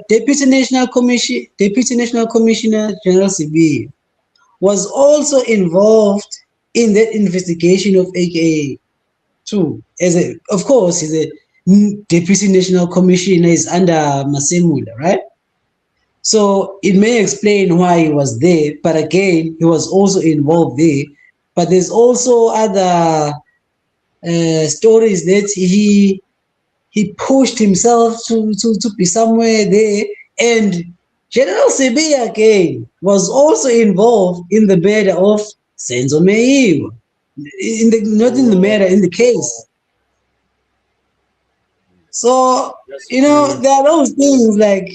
[SPEAKER 1] Deputy National Commissioner General CB was also involved in that investigation of AKA too. Of course, he's a Deputy National Commissioner, is under Masemula, right? So it may explain why he was there, but again, he was also involved there. But there's also other stories that he pushed himself to be somewhere there. And General Sebi again was also involved in the murder of Senzo Meiwa. Not in the murder, in the case. So, there are those things like,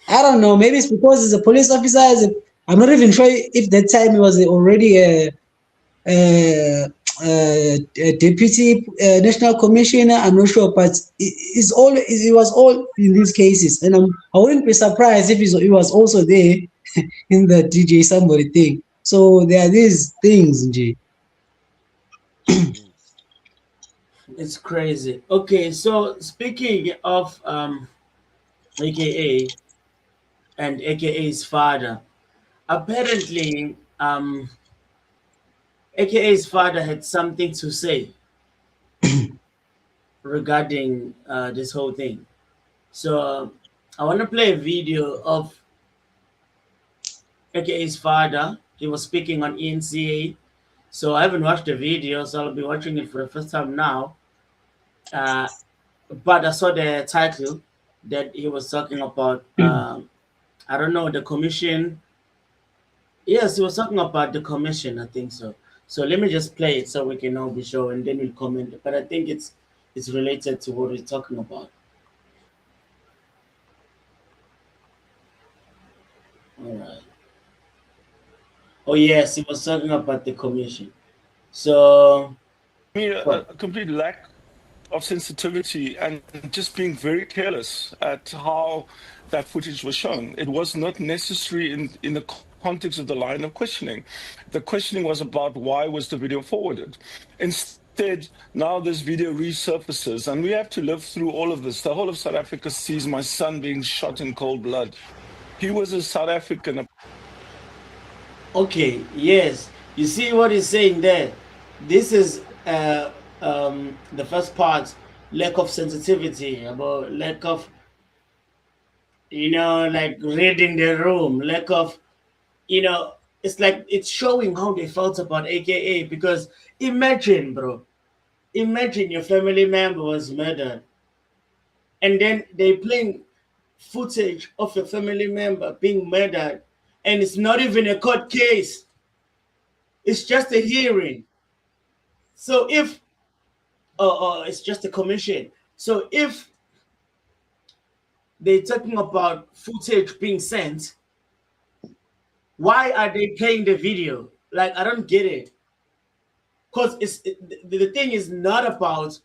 [SPEAKER 1] I don't know, maybe it's because he's a police officer. I'm not even sure if that time he was already a deputy national commissioner. I'm not sure, but it was all in these cases, and I wouldn't be surprised if he was also there in the DJ somebody thing. So there are these things, Nji.
[SPEAKER 2] It's crazy. Okay, so speaking of AKA and AKA's father, apparently AKA's father had something to say regarding this whole thing. So I want to play a video of AKA's father. He was speaking on ENCA. So I haven't watched the video, so I'll be watching it for the first time now. But I saw the title that he was talking about. I don't know, the commission. Yes, he was talking about the commission, I think so. So let me just play it so we can all be sure, and then we'll comment. But I think it's related to what we're talking about. All right. Oh yes, he was talking about the commission. So
[SPEAKER 7] I mean, a complete lack of sensitivity and just being very careless at how that footage was shown. It was not necessary in the context of the line of questioning. The questioning was about why was the video forwarded. Instead, now this video resurfaces, and we have to live through all of this. The whole of South Africa sees my son being shot in cold blood. He was a South African.
[SPEAKER 2] Okay, yes. You see what he's saying there? This is the first part, lack of sensitivity, about lack of, like reading the room, lack of, it's like it's showing how they felt about AKA. Because imagine, bro, imagine your family member was murdered, and then they playing footage of a family member being murdered, and it's not even a court case. It's just a hearing. So if, it's just a commission. So if they're talking about footage being sent, why are they playing the video? Like, I don't get it. Because the thing is not about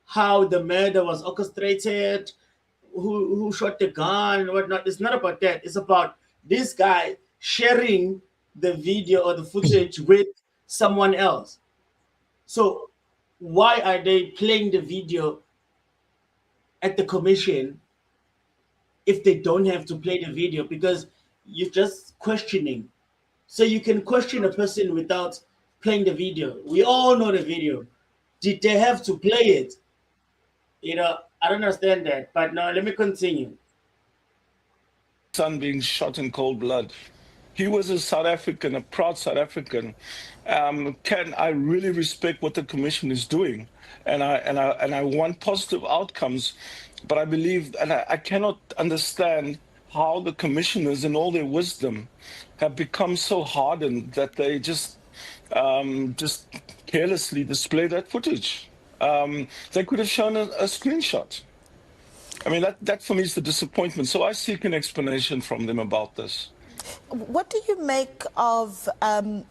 [SPEAKER 2] how the murder was orchestrated, who shot the gun, and whatnot. It's not about that. It's about this guy sharing the video or the footage with someone else. So why are they playing the video at the commission if they don't have to play the video? Because you're just questioning. So you can question a person without playing the video. We all know the video. Did they have to play it? I don't understand that. But no, let me continue.
[SPEAKER 7] Son being shot in cold blood. He was a South African, a proud South African. I really respect what the commission is doing, and I want positive outcomes. But I believe, and I cannot understand how the commissioners, in all their wisdom, have become so hardened that they just carelessly display that footage. They could have shown a screenshot. I mean, that for me is the disappointment. So I seek an explanation from them about this.
[SPEAKER 8] What do you make of, the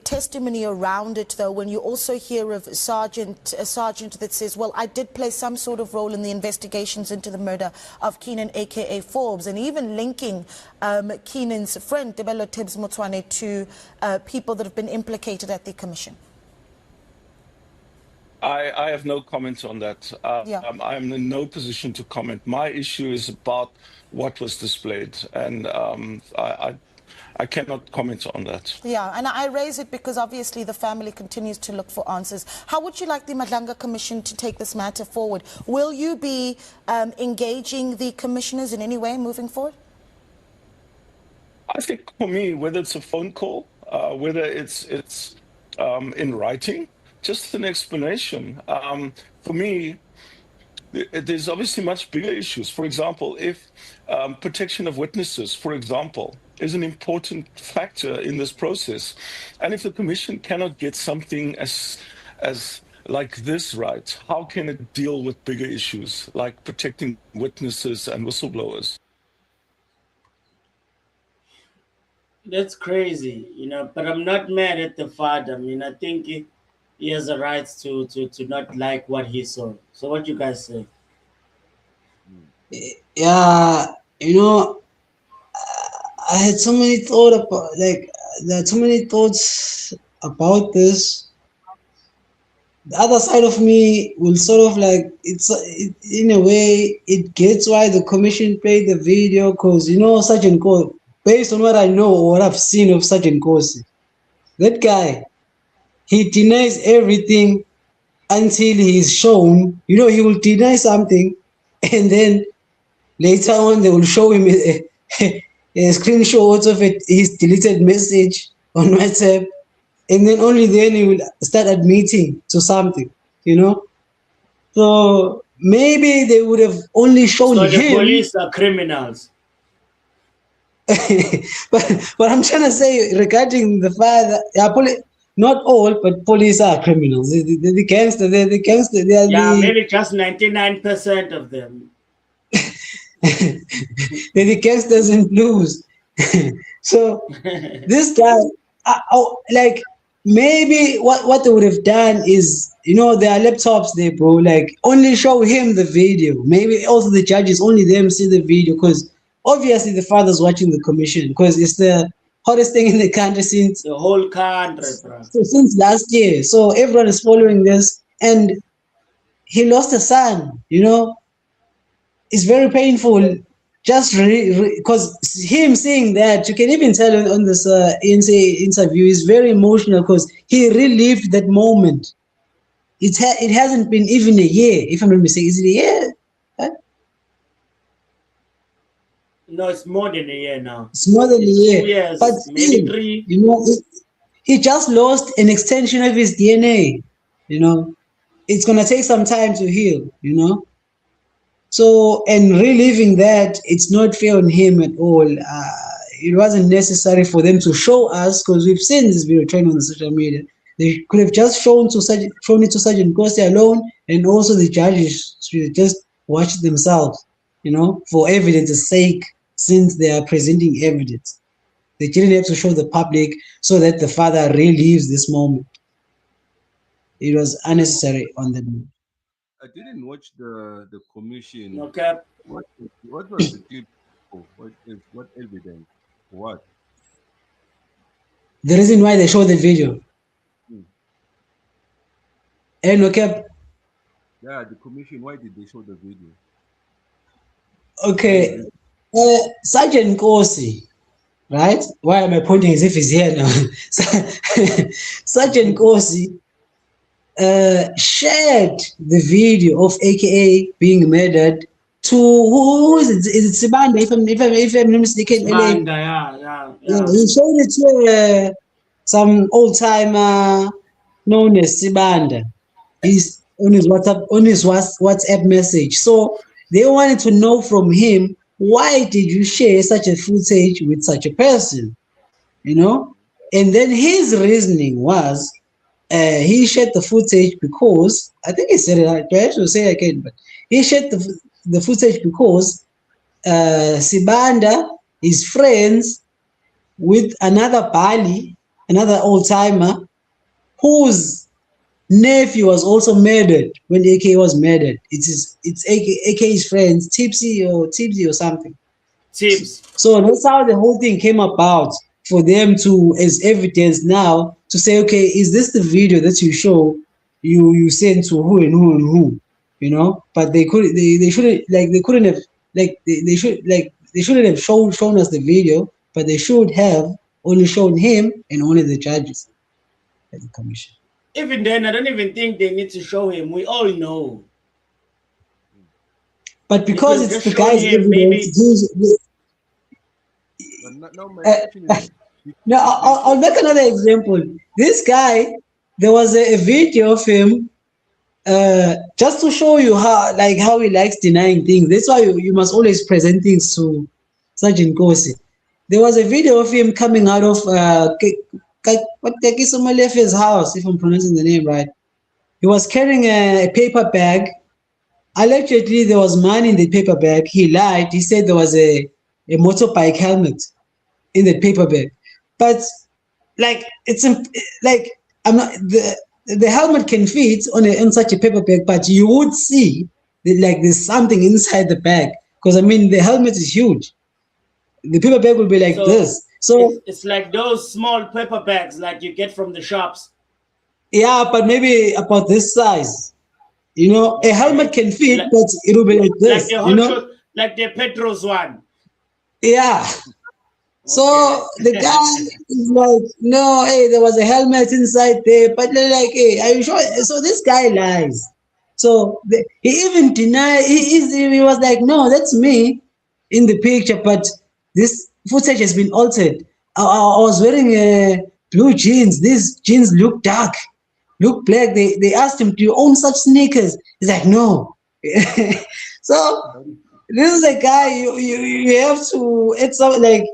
[SPEAKER 8] testimony around it, though, when you also hear of a sergeant that says, well, I did play some sort of role in the investigations into the murder of Keenan, a.k.a. Forbes, and even linking Keenan's friend, Tebelo Tibbs Motwane, to people that have been implicated at the commission?
[SPEAKER 7] I have no comment on that. I'm in no position to comment. My issue is about what was displayed, and I cannot comment on that.
[SPEAKER 8] Yeah, and I raise it because obviously the family continues to look for answers. How would you like the MADLANGA Commission to take this matter forward? Will you be engaging the commissioners in any way moving forward?
[SPEAKER 7] I think for me, whether it's a phone call, whether it's in writing, just an explanation. For me, there's obviously much bigger issues. For example, if protection of witnesses, for example, is an important factor in this process, and if the commission cannot get something as like this right, how can it deal with bigger issues like protecting witnesses and whistleblowers?
[SPEAKER 2] That's crazy, but I'm not mad at the father. I mean, I think he has a right to not like what he saw. So what you guys say?
[SPEAKER 1] Yeah, I had so many thoughts about, there are so many thoughts about this. The other side of me will sort of in a way, it gets why the commission played the video, because, Sergeant Cole, based on what I know or what I've seen of Sergeant Kosi, that guy, he denies everything until he's shown. He will deny something, and then later on they will show him a screenshot of his deleted message on WhatsApp, and then only then he will start admitting to something. So maybe they would have only shown him.
[SPEAKER 2] So the police are criminals.
[SPEAKER 1] but I'm trying to say regarding the father, not all, but police are criminals. The gangster, the gangster. They are
[SPEAKER 2] maybe just 99% of them.
[SPEAKER 1] They're the gangsters in blues. So this guy, maybe what they would have done is, there are laptops there, bro. Only show him the video. Maybe also the judges, only them see the video, because obviously the father's watching the commission because it's the hottest thing in the country since
[SPEAKER 2] The whole country, bro.
[SPEAKER 1] since last year. So everyone is following this, and he lost a son. You know, it's very painful. Just because him saying that, you can even tell on this interview, is very emotional because he relived that moment. It hasn't been even a year, if I'm not mistaken. Is it a year? Huh?
[SPEAKER 2] No, it's more than a year now.
[SPEAKER 1] It's more than a
[SPEAKER 2] It's
[SPEAKER 1] year.
[SPEAKER 2] 2 years,
[SPEAKER 1] But
[SPEAKER 2] maybe
[SPEAKER 1] still,
[SPEAKER 2] 3.
[SPEAKER 1] you know, he just lost an extension of his DNA. You know, it's gonna take some time to heal. You know, so and reliving that, it's not fair on him at all. It wasn't necessary for them to show us because we've seen this video trend on the social media. They could have just shown it to Sergeant Costa alone, and also the judges should just watch it themselves. You know, for evidence's sake, since they are presenting evidence. They didn't have to show the public so that the father relives this moment. It was unnecessary on them.
[SPEAKER 6] I didn't watch the commission.
[SPEAKER 2] Okay.
[SPEAKER 6] What was the clip for? What evidence? What?
[SPEAKER 1] The reason why they show the video.
[SPEAKER 6] Hmm.
[SPEAKER 1] And okay,
[SPEAKER 6] Yeah, the commission. Why did they show the video?
[SPEAKER 1] okay, Sergeant Kosi, right? Why am I pointing as if he's here now? Sergeant Kosi shared the video of AKA being murdered to who is it? Is it Sibanda? If I'm not mistaken,
[SPEAKER 2] Banda, yeah.
[SPEAKER 1] yeah, he showed it to some old timer known as Sibanda. He's on his WhatsApp message. So they wanted to know from him, why did you share such a footage with such a person? You know? And then his reasoning was he shared the footage because I think he said it. I have to say it again, but he shared the footage because Sibanda is friends with another Bali, another old timer, whose nephew was also murdered when AK was murdered. It's AK's friends, Tipsy or something.
[SPEAKER 2] Tips.
[SPEAKER 1] So that's how the whole thing came about for them to, as evidence now, to say, okay, is this the video that you sent to who and who and who, you know? But they shouldn't they shouldn't have shown us the video, but they should have only shown him and only the judges at the commission.
[SPEAKER 2] Even then, I don't even think they need to show him. We all know.
[SPEAKER 1] But because
[SPEAKER 2] could've
[SPEAKER 1] it's
[SPEAKER 2] just
[SPEAKER 1] the
[SPEAKER 2] shown
[SPEAKER 1] guy's
[SPEAKER 2] him,
[SPEAKER 1] evidence,
[SPEAKER 6] But now my question is,
[SPEAKER 1] no, I'll make another example. This guy, there was a video of him just to show you how he likes denying things. That's why you must always present things to Sergeant Kosi. There was a video of him coming out of Kakisomalefi's house, if I'm pronouncing the name right. He was carrying a paper bag. Allegedly, there was money in the paper bag. He lied. He said there was a motorbike helmet in the paper bag. But like I'm not the helmet can fit on such a paper bag, but you would see that there's something inside the bag because I mean the helmet is huge. The paper bag will be like this. So
[SPEAKER 2] it's like those small paper bags like you get from the shops.
[SPEAKER 1] Yeah, but maybe about this size. You know, a helmet can fit, but it will be like this.
[SPEAKER 2] Like the like the Petro's one.
[SPEAKER 1] Yeah. So the guy is like, no, hey, there was a helmet inside there, but they're like, hey, are you sure? So this guy lies. So he even denied. He was like, no, that's me in the picture, but this footage has been altered. I was wearing blue jeans. These jeans look dark, look black. They asked him, do you own such sneakers? He's like, no. So this is a guy you have to. It's like.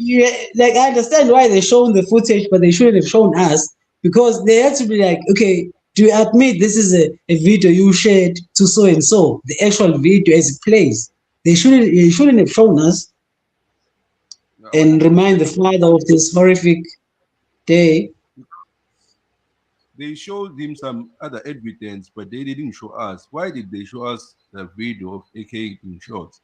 [SPEAKER 1] I understand why they shown the footage, but they shouldn't have shown us because they had to be like, okay, do you admit this is a video you shared to so and so, the actual video as it plays? They shouldn't have shown us and remind the father of this horrific day.
[SPEAKER 6] They showed him some other evidence, but they didn't show us. Why did they show us the video of AK being shot?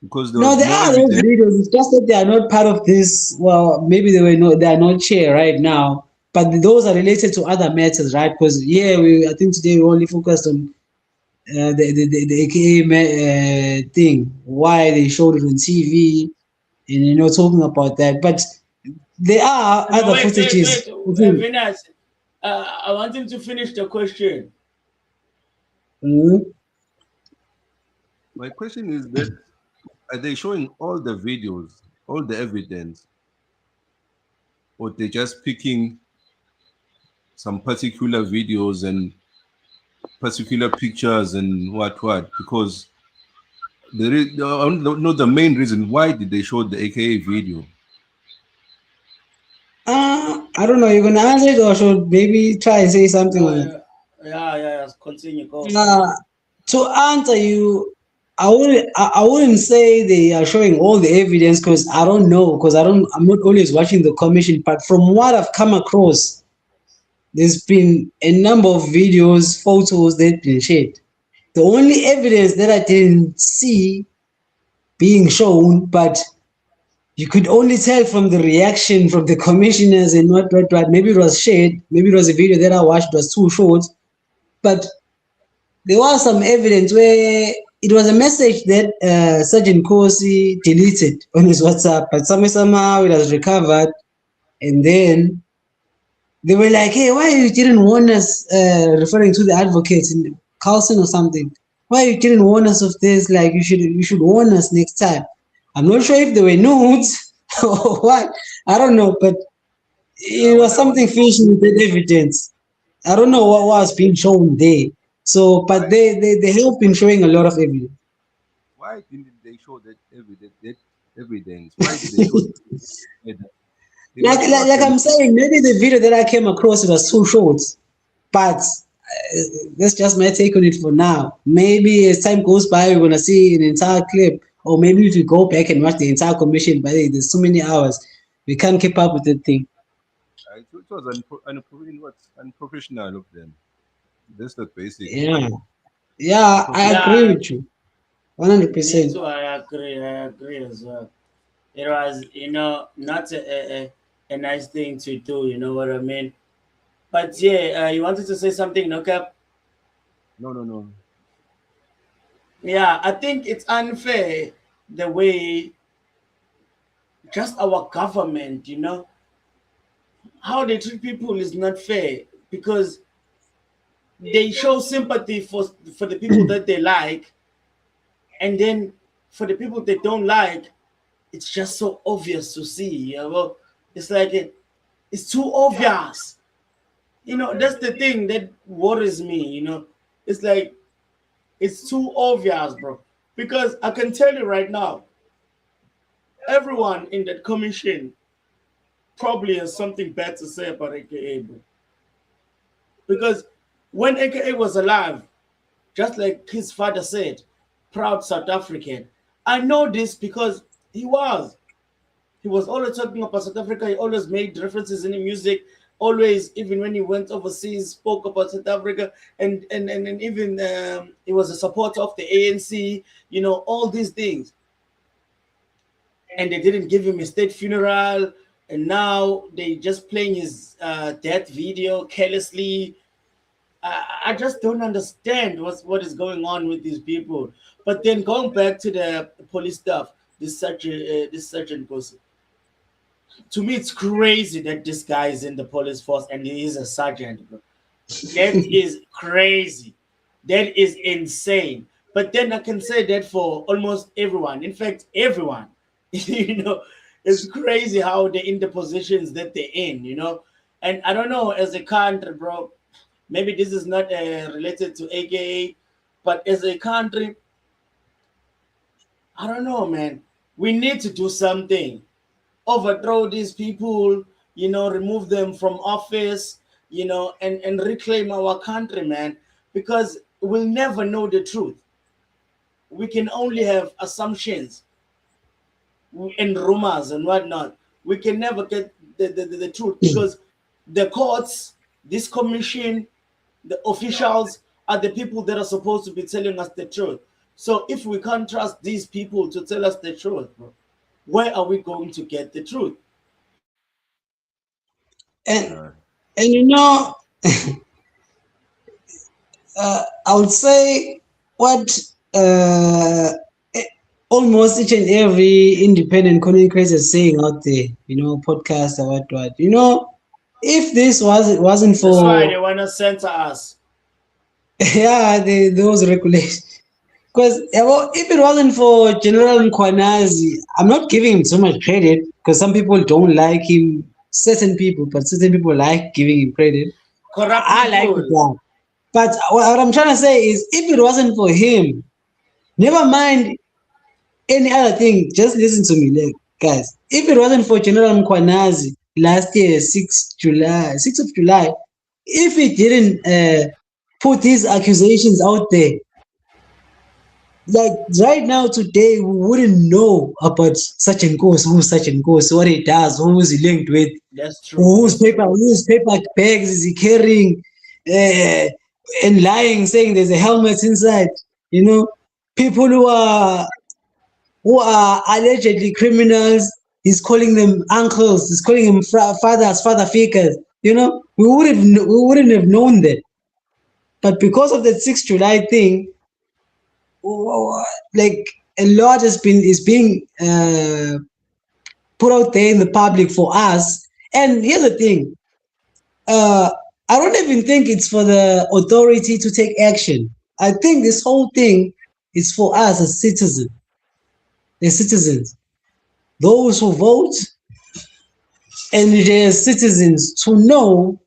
[SPEAKER 6] because there
[SPEAKER 1] No,
[SPEAKER 6] was
[SPEAKER 1] there
[SPEAKER 6] no
[SPEAKER 1] are those
[SPEAKER 6] evidence.
[SPEAKER 1] videos. It's just that they are not part of this. Well, maybe they are not here right now. But those are related to other matters, right? Because I think today we only focused on the AKA thing. Why they showed it on TV, and talking about that. But there are
[SPEAKER 2] No,
[SPEAKER 1] other
[SPEAKER 2] wait, wait,
[SPEAKER 1] footages.
[SPEAKER 2] wait. Venus, I want him to finish the question.
[SPEAKER 1] Mhm.
[SPEAKER 6] My question is that are they showing all the videos, all the evidence, or they just picking some particular videos and particular pictures and what? Because there is no the main reason why did they show the AKA video.
[SPEAKER 1] I don't know. You're gonna answer it, or should maybe try and say something
[SPEAKER 2] No,
[SPEAKER 1] on it?
[SPEAKER 2] yeah. Continue. Go.
[SPEAKER 1] Uh, to answer you, I wouldn't say they are showing all the evidence because I don't know because I'm not always watching the commission. But from what I've come across, there's been a number of videos, photos that have been shared. The only evidence that I didn't see being shown, but you could only tell from the reaction from the commissioners and what. Maybe it was shared, maybe it was a video that I watched was too short, but there was some evidence where it was a message that Sergeant Kosi deleted on his WhatsApp, but somehow it was recovered, and then they were like, "Hey, why you didn't warn us?" Referring to the advocates in Carlson or something. Why you didn't warn us of this? Like you should warn us next time. I'm not sure if there were notes or what. I don't know, but it was something fishy with that evidence. I don't know what was being shown there. So, but they have been showing a lot of evidence.
[SPEAKER 6] Why didn't they show that evidence? Why did they show that? They
[SPEAKER 1] Like,
[SPEAKER 6] must
[SPEAKER 1] like
[SPEAKER 6] not
[SPEAKER 1] like
[SPEAKER 6] have.
[SPEAKER 1] I'm saying, maybe the video that I came across it was too short, but that's just my take on it for now. Maybe as time goes by, we're gonna see an entire clip, or maybe if we go back and watch the entire commission, but hey, there's so many hours, we can't keep up with the thing.
[SPEAKER 6] It was unprofessional of them. That's the basic.
[SPEAKER 1] Yeah, yeah, I agree
[SPEAKER 2] Yeah,
[SPEAKER 1] with you, 100%.
[SPEAKER 2] me too. I agree as well. It was, not a nice thing to do. You know what I mean? But yeah, you wanted to say something, no cap?
[SPEAKER 6] No.
[SPEAKER 2] Yeah, I think it's unfair the way just our government, how they treat people is not fair because they show sympathy for the people that they like, and then for the people they don't like, it's just so obvious to see. It's like it's too obvious. That's the thing that worries me. It's like it's too obvious, bro. Because I can tell you right now, everyone in that commission probably has something bad to say about AKA, bro. Because when AKA was alive, just like his father said, proud South African. I know this because he was. He was always talking about South Africa. He always made references in the music. Always, even when he went overseas, spoke about South Africa, and even he was a supporter of the ANC. All these things. And they didn't give him a state funeral, and now they just playing his death video carelessly. I just don't understand what is going on with these people. But then going back to the police stuff, this sergeant goes. To me, it's crazy that this guy is in the police force and he is a sergeant, bro. That is crazy. That is insane. But then I can say that for almost everyone. In fact, everyone. It's crazy how they're in the positions that they're in. And I don't know, as a country, bro, maybe this is not related to AKA, but as a country, I don't know, man. We need to do something. Overthrow these people, remove them from office, and reclaim our country, man, because we'll never know the truth. We can only have assumptions and rumors and whatnot. We can never get the truth because the courts, this commission, the officials are the people that are supposed to be telling us the truth. So if we can't trust these people to tell us the truth, bro, where are we going to get the truth?
[SPEAKER 1] And you know, I would say what almost each and every independent content creator is saying out there, you know, podcast or what. You know, if this wasn't
[SPEAKER 2] That's why they
[SPEAKER 1] for
[SPEAKER 2] want to censor us.
[SPEAKER 1] yeah, those regulations. Because if it wasn't for General Mkwanazi, I'm not giving him so much credit because some people don't like him, certain people, but certain people like giving him credit.
[SPEAKER 2] Corrupt
[SPEAKER 1] I like the
[SPEAKER 2] people.
[SPEAKER 1] guy. But what I'm trying to say is, if it wasn't for him, never mind any other thing, just listen to me, like, guys. If it wasn't for General Mkwanazi last year, 6th of July, if he didn't put these accusations out there, like right now today, we wouldn't know about such and goes, who's such and goes, what he does, who's he linked with,
[SPEAKER 2] That's true.
[SPEAKER 1] whose paper bags is he carrying, uh, and lying, saying there's a helmet inside. You know, people who are allegedly criminals. He's calling them uncles. He's calling them fathers, father figures. You know, we wouldn't have known that. But because of that 6th July thing, like a lot is being put out there in the public for us. And here's the thing, I don't even think it's for the authority to take action. I think this whole thing is for us as citizens, those who vote, and their citizens to know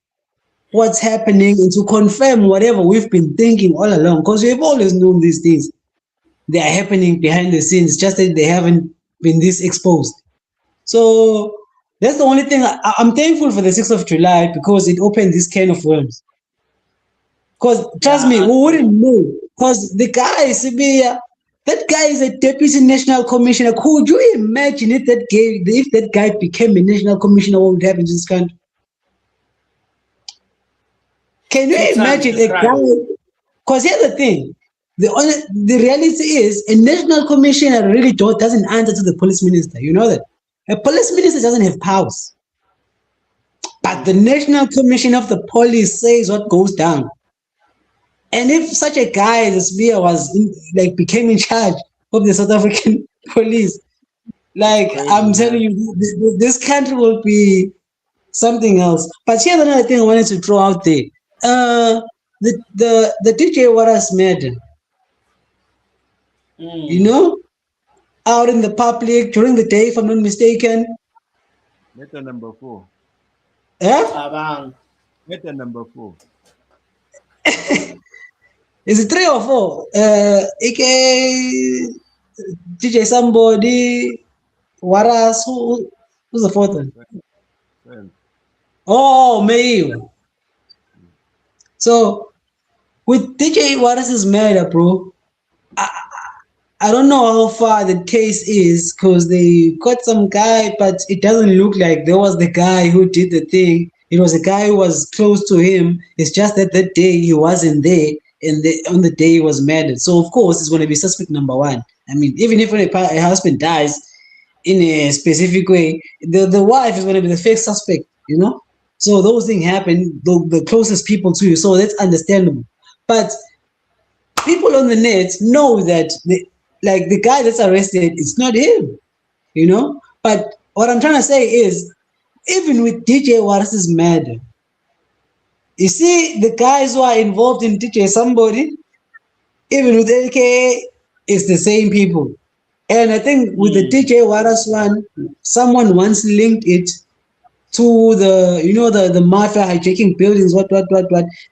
[SPEAKER 1] what's happening and to confirm whatever we've been thinking all along, because we've always known these things. They are happening behind the scenes, just that they haven't been this exposed. So that's the only thing. I'm thankful for the 6th of July because it opened this can of worms. Because trust me, we wouldn't know. Because the guy, Sibia, that guy is a deputy national commissioner. Could you imagine if that guy became a national commissioner, what would happen to this country? Can you imagine a guy? Because here's the thing. The reality is a national commissioner really doesn't answer to the police minister. You know that? A police minister doesn't have powers. But the national commission of the police says what goes down. And if such a guy as Spear became in charge of the South African police, like I'm telling you, this country will be something else. But here's another thing I wanted to throw out there. The DJ Wallace matter. You know, out in the public during the day, if I'm not mistaken.
[SPEAKER 6] Letter number 4.
[SPEAKER 1] Yeah?
[SPEAKER 6] Letter number 4.
[SPEAKER 1] Is it 3 or 4? AKA DJ somebody, Waras, who's the fourth one? Oh, Mayu. So with DJ Waras' murder, bro, I don't know how far the case is because they got some guy, but it doesn't look like there was the guy who did the thing. It was a guy who was close to him. It's just that day he wasn't there, and on the day he was murdered. So of course it's going to be suspect number 1. I mean, even if a husband dies in a specific way, the wife is going to be the fake suspect. You know, so those things happen. The closest people to you, so that's understandable. But people on the net know that the guy that's arrested, it's not him, you know? But what I'm trying to say is, even with DJ Wallace's murder, you see the guys who are involved in DJ somebody, even with AKA, it's the same people. And I think with the DJ Wallace one, someone once linked it to the mafia hijacking buildings, what.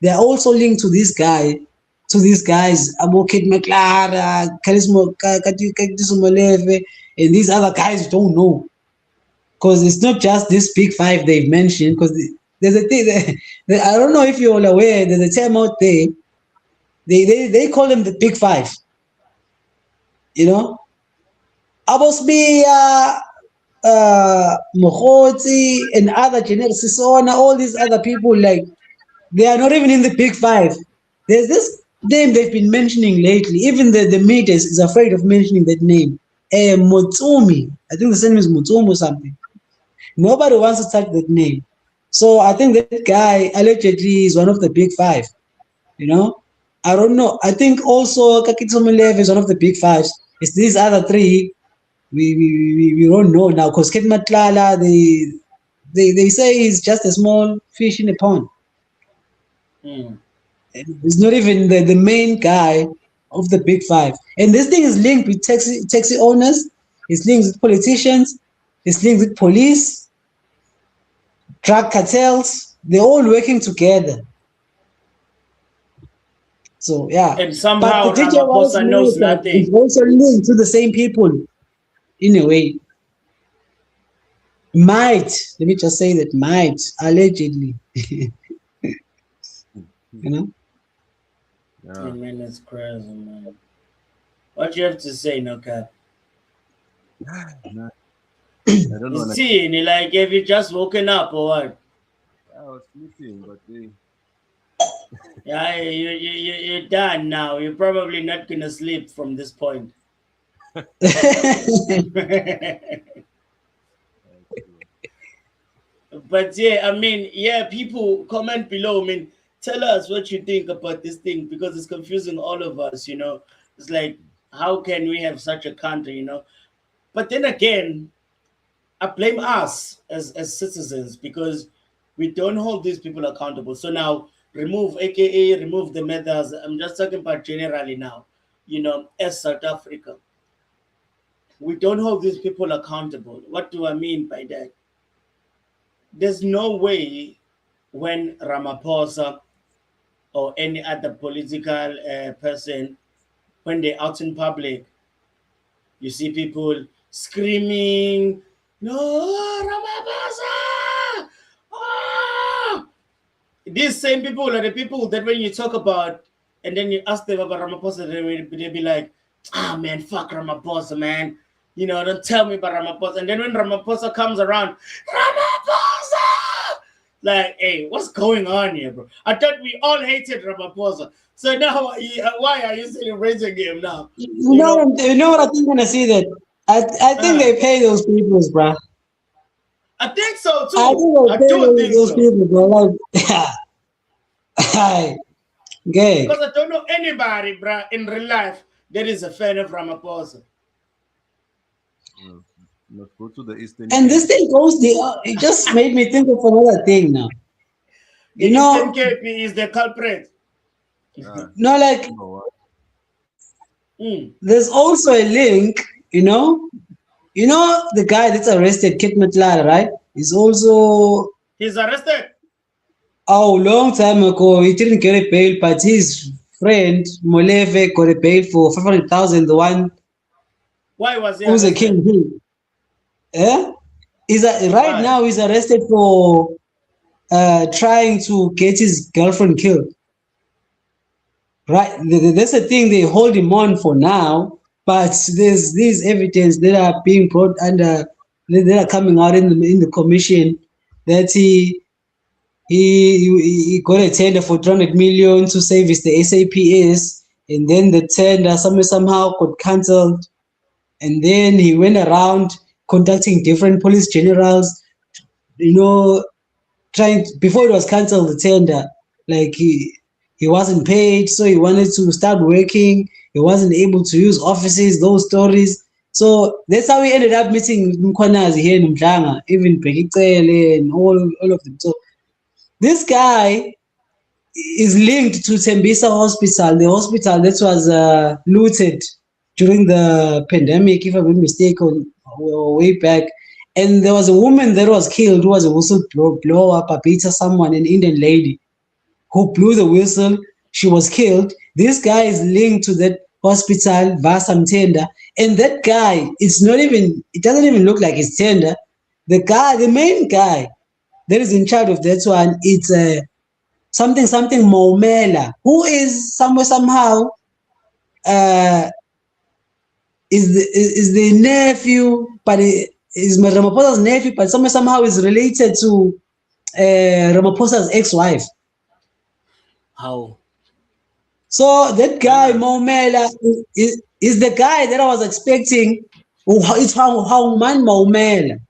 [SPEAKER 1] They're also linked to this guy. To these guys, Abokit Meklara, Karismo Katisumoleve, and these other guys you don't know. Because it's not just this big 5 they've mentioned, because there's a thing that I don't know if you're all aware, there's a term out there, they call them the big 5. You know? Abosbia, Mohoti, and other General Sisona, all these other people, like, they are not even in the big 5. There's this name they've been mentioning lately. Even the media is afraid of mentioning that name. Motsumi. I think the surname is Motsumi or something. Nobody wants to touch that name. So I think that guy allegedly is one of the big five. You know, I don't know. I think also Kakitsomelev is one of the big fives. It's these other three we don't know now because Kit Matlala they say he's just a small fish in a pond.
[SPEAKER 2] Mm.
[SPEAKER 1] He's not even the main guy of the big five. And this thing is linked with taxi owners, it's linked with politicians, it's linked with police, drug cartels. They're all working together. So yeah.
[SPEAKER 2] And
[SPEAKER 1] But
[SPEAKER 2] somehow
[SPEAKER 1] the DJ was
[SPEAKER 2] Ramaphosa knows
[SPEAKER 1] is
[SPEAKER 2] nothing.
[SPEAKER 1] also linked to the same people in a way. Might, let me just say that might, allegedly. You know?
[SPEAKER 6] Yeah.
[SPEAKER 2] I mean, it's crazy, man. What you have to say, no cap?
[SPEAKER 6] Nah, I don't know.
[SPEAKER 2] You see, like, have you just woken up or what?
[SPEAKER 6] I was sleeping, but they.
[SPEAKER 2] Yeah, you're done now. You're probably not gonna sleep from this point. But yeah, I mean, yeah, people comment below. I mean, tell us what you think about this thing because it's confusing all of us, you know. It's like, how can we have such a country, you know? But then again, I blame us as citizens because we don't hold these people accountable. So now remove AKA, remove the methods. I'm just talking about generally now, you know, as South Africa. We don't hold these people accountable. What do I mean by that? There's no way when Ramaphosa or any other political person, when they're out in public, you see people screaming, "No, Ramaphosa!" Ah! These same people are the people that when you talk about and then you ask them about Ramaphosa, they'll be like, "Ah, man, fuck Ramaphosa, man. You know, don't tell me about Ramaphosa." And then when Ramaphosa comes around, Ramaphosa! Like, hey, what's going on here, bro? I thought we all hated Ramaphosa. So now, why are you celebrating him now?
[SPEAKER 1] You know what I think when I see that? I think they pay those people, bruh.
[SPEAKER 2] I think so too.
[SPEAKER 1] I think
[SPEAKER 2] I
[SPEAKER 1] they
[SPEAKER 2] do
[SPEAKER 1] pay
[SPEAKER 2] think
[SPEAKER 1] those
[SPEAKER 2] so.
[SPEAKER 1] people, bro. Like, okay.
[SPEAKER 2] Because I don't know anybody, bruh, in real life that is a fan of Ramaphosa.
[SPEAKER 6] Let's go to the Eastern
[SPEAKER 1] And
[SPEAKER 6] Cape.
[SPEAKER 1] this thing goes it just made me think of another thing now.
[SPEAKER 2] The
[SPEAKER 1] You know,
[SPEAKER 2] Eastern Cape is the culprit.
[SPEAKER 1] no, like there's also a link, you know the guy that's arrested, Kit Matlala, right? He's also
[SPEAKER 2] He's arrested.
[SPEAKER 1] long time ago he didn't get a bail, but his friend Molefe got a bail for 500,000. The one
[SPEAKER 2] Why was he
[SPEAKER 1] who's a
[SPEAKER 2] arrested?
[SPEAKER 1] king. Yeah, right
[SPEAKER 2] Why?
[SPEAKER 1] now he's arrested for trying to get his girlfriend killed. Right, that's the thing they hold him on for now. But there's this evidence that are being brought under that are coming out in the commission that he got a tender for 300 million to service the SAPS, and then the tender somehow got cancelled, and then he went around contacting different police generals, before it was cancelled, the tender, like he wasn't paid, so he wanted to start working. He wasn't able to use offices, those stories. So that's how we ended up meeting Mkhwanazi here in Mdlanga, even Bekicele and all of them. So this guy is linked to Tembisa Hospital, the hospital that was looted during the pandemic, if I'm not mistaken, way back. And there was a woman that was killed who was a whistleblower, Papita, someone, an Indian lady, who blew the whistle. She was killed. This guy is linked to that hospital, Vasam Tender. And that guy, it doesn't even look like it's Tender. The main guy that is in charge of that one, it's something Momela, who is somehow is the nephew, but is Ramaphosa's nephew, but somehow is related to Ramaphosa's ex-wife.
[SPEAKER 2] How?
[SPEAKER 1] So that guy Maumela is the guy that I was expecting. It's how man Maumela.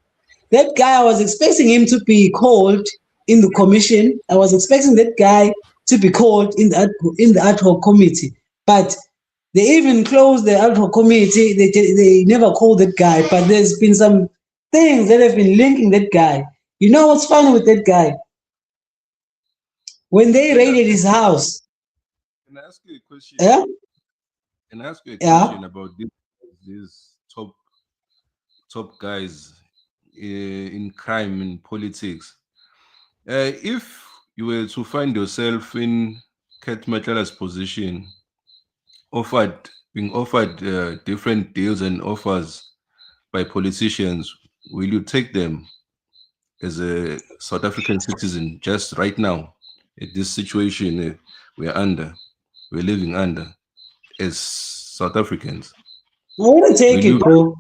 [SPEAKER 1] That guy, I was expecting him to be called in the commission. I was expecting that guy to be called in the ad hoc committee. But they even closed the ad hoc committee. They never called that guy. But there's been some things that have been linking that guy. You know what's funny with that guy? When they raided his house.
[SPEAKER 6] Can I ask you a question?
[SPEAKER 1] Yeah?
[SPEAKER 6] Can I ask you a
[SPEAKER 1] Yeah.
[SPEAKER 6] question about these top guys in crime in politics? If you were to find yourself in Ket Matlala's position, being offered different deals and offers by politicians, will you take them as a South African citizen just right now at this situation we're living under as South Africans?
[SPEAKER 1] I wouldn't take
[SPEAKER 6] Will
[SPEAKER 1] it,
[SPEAKER 6] you?
[SPEAKER 1] bro.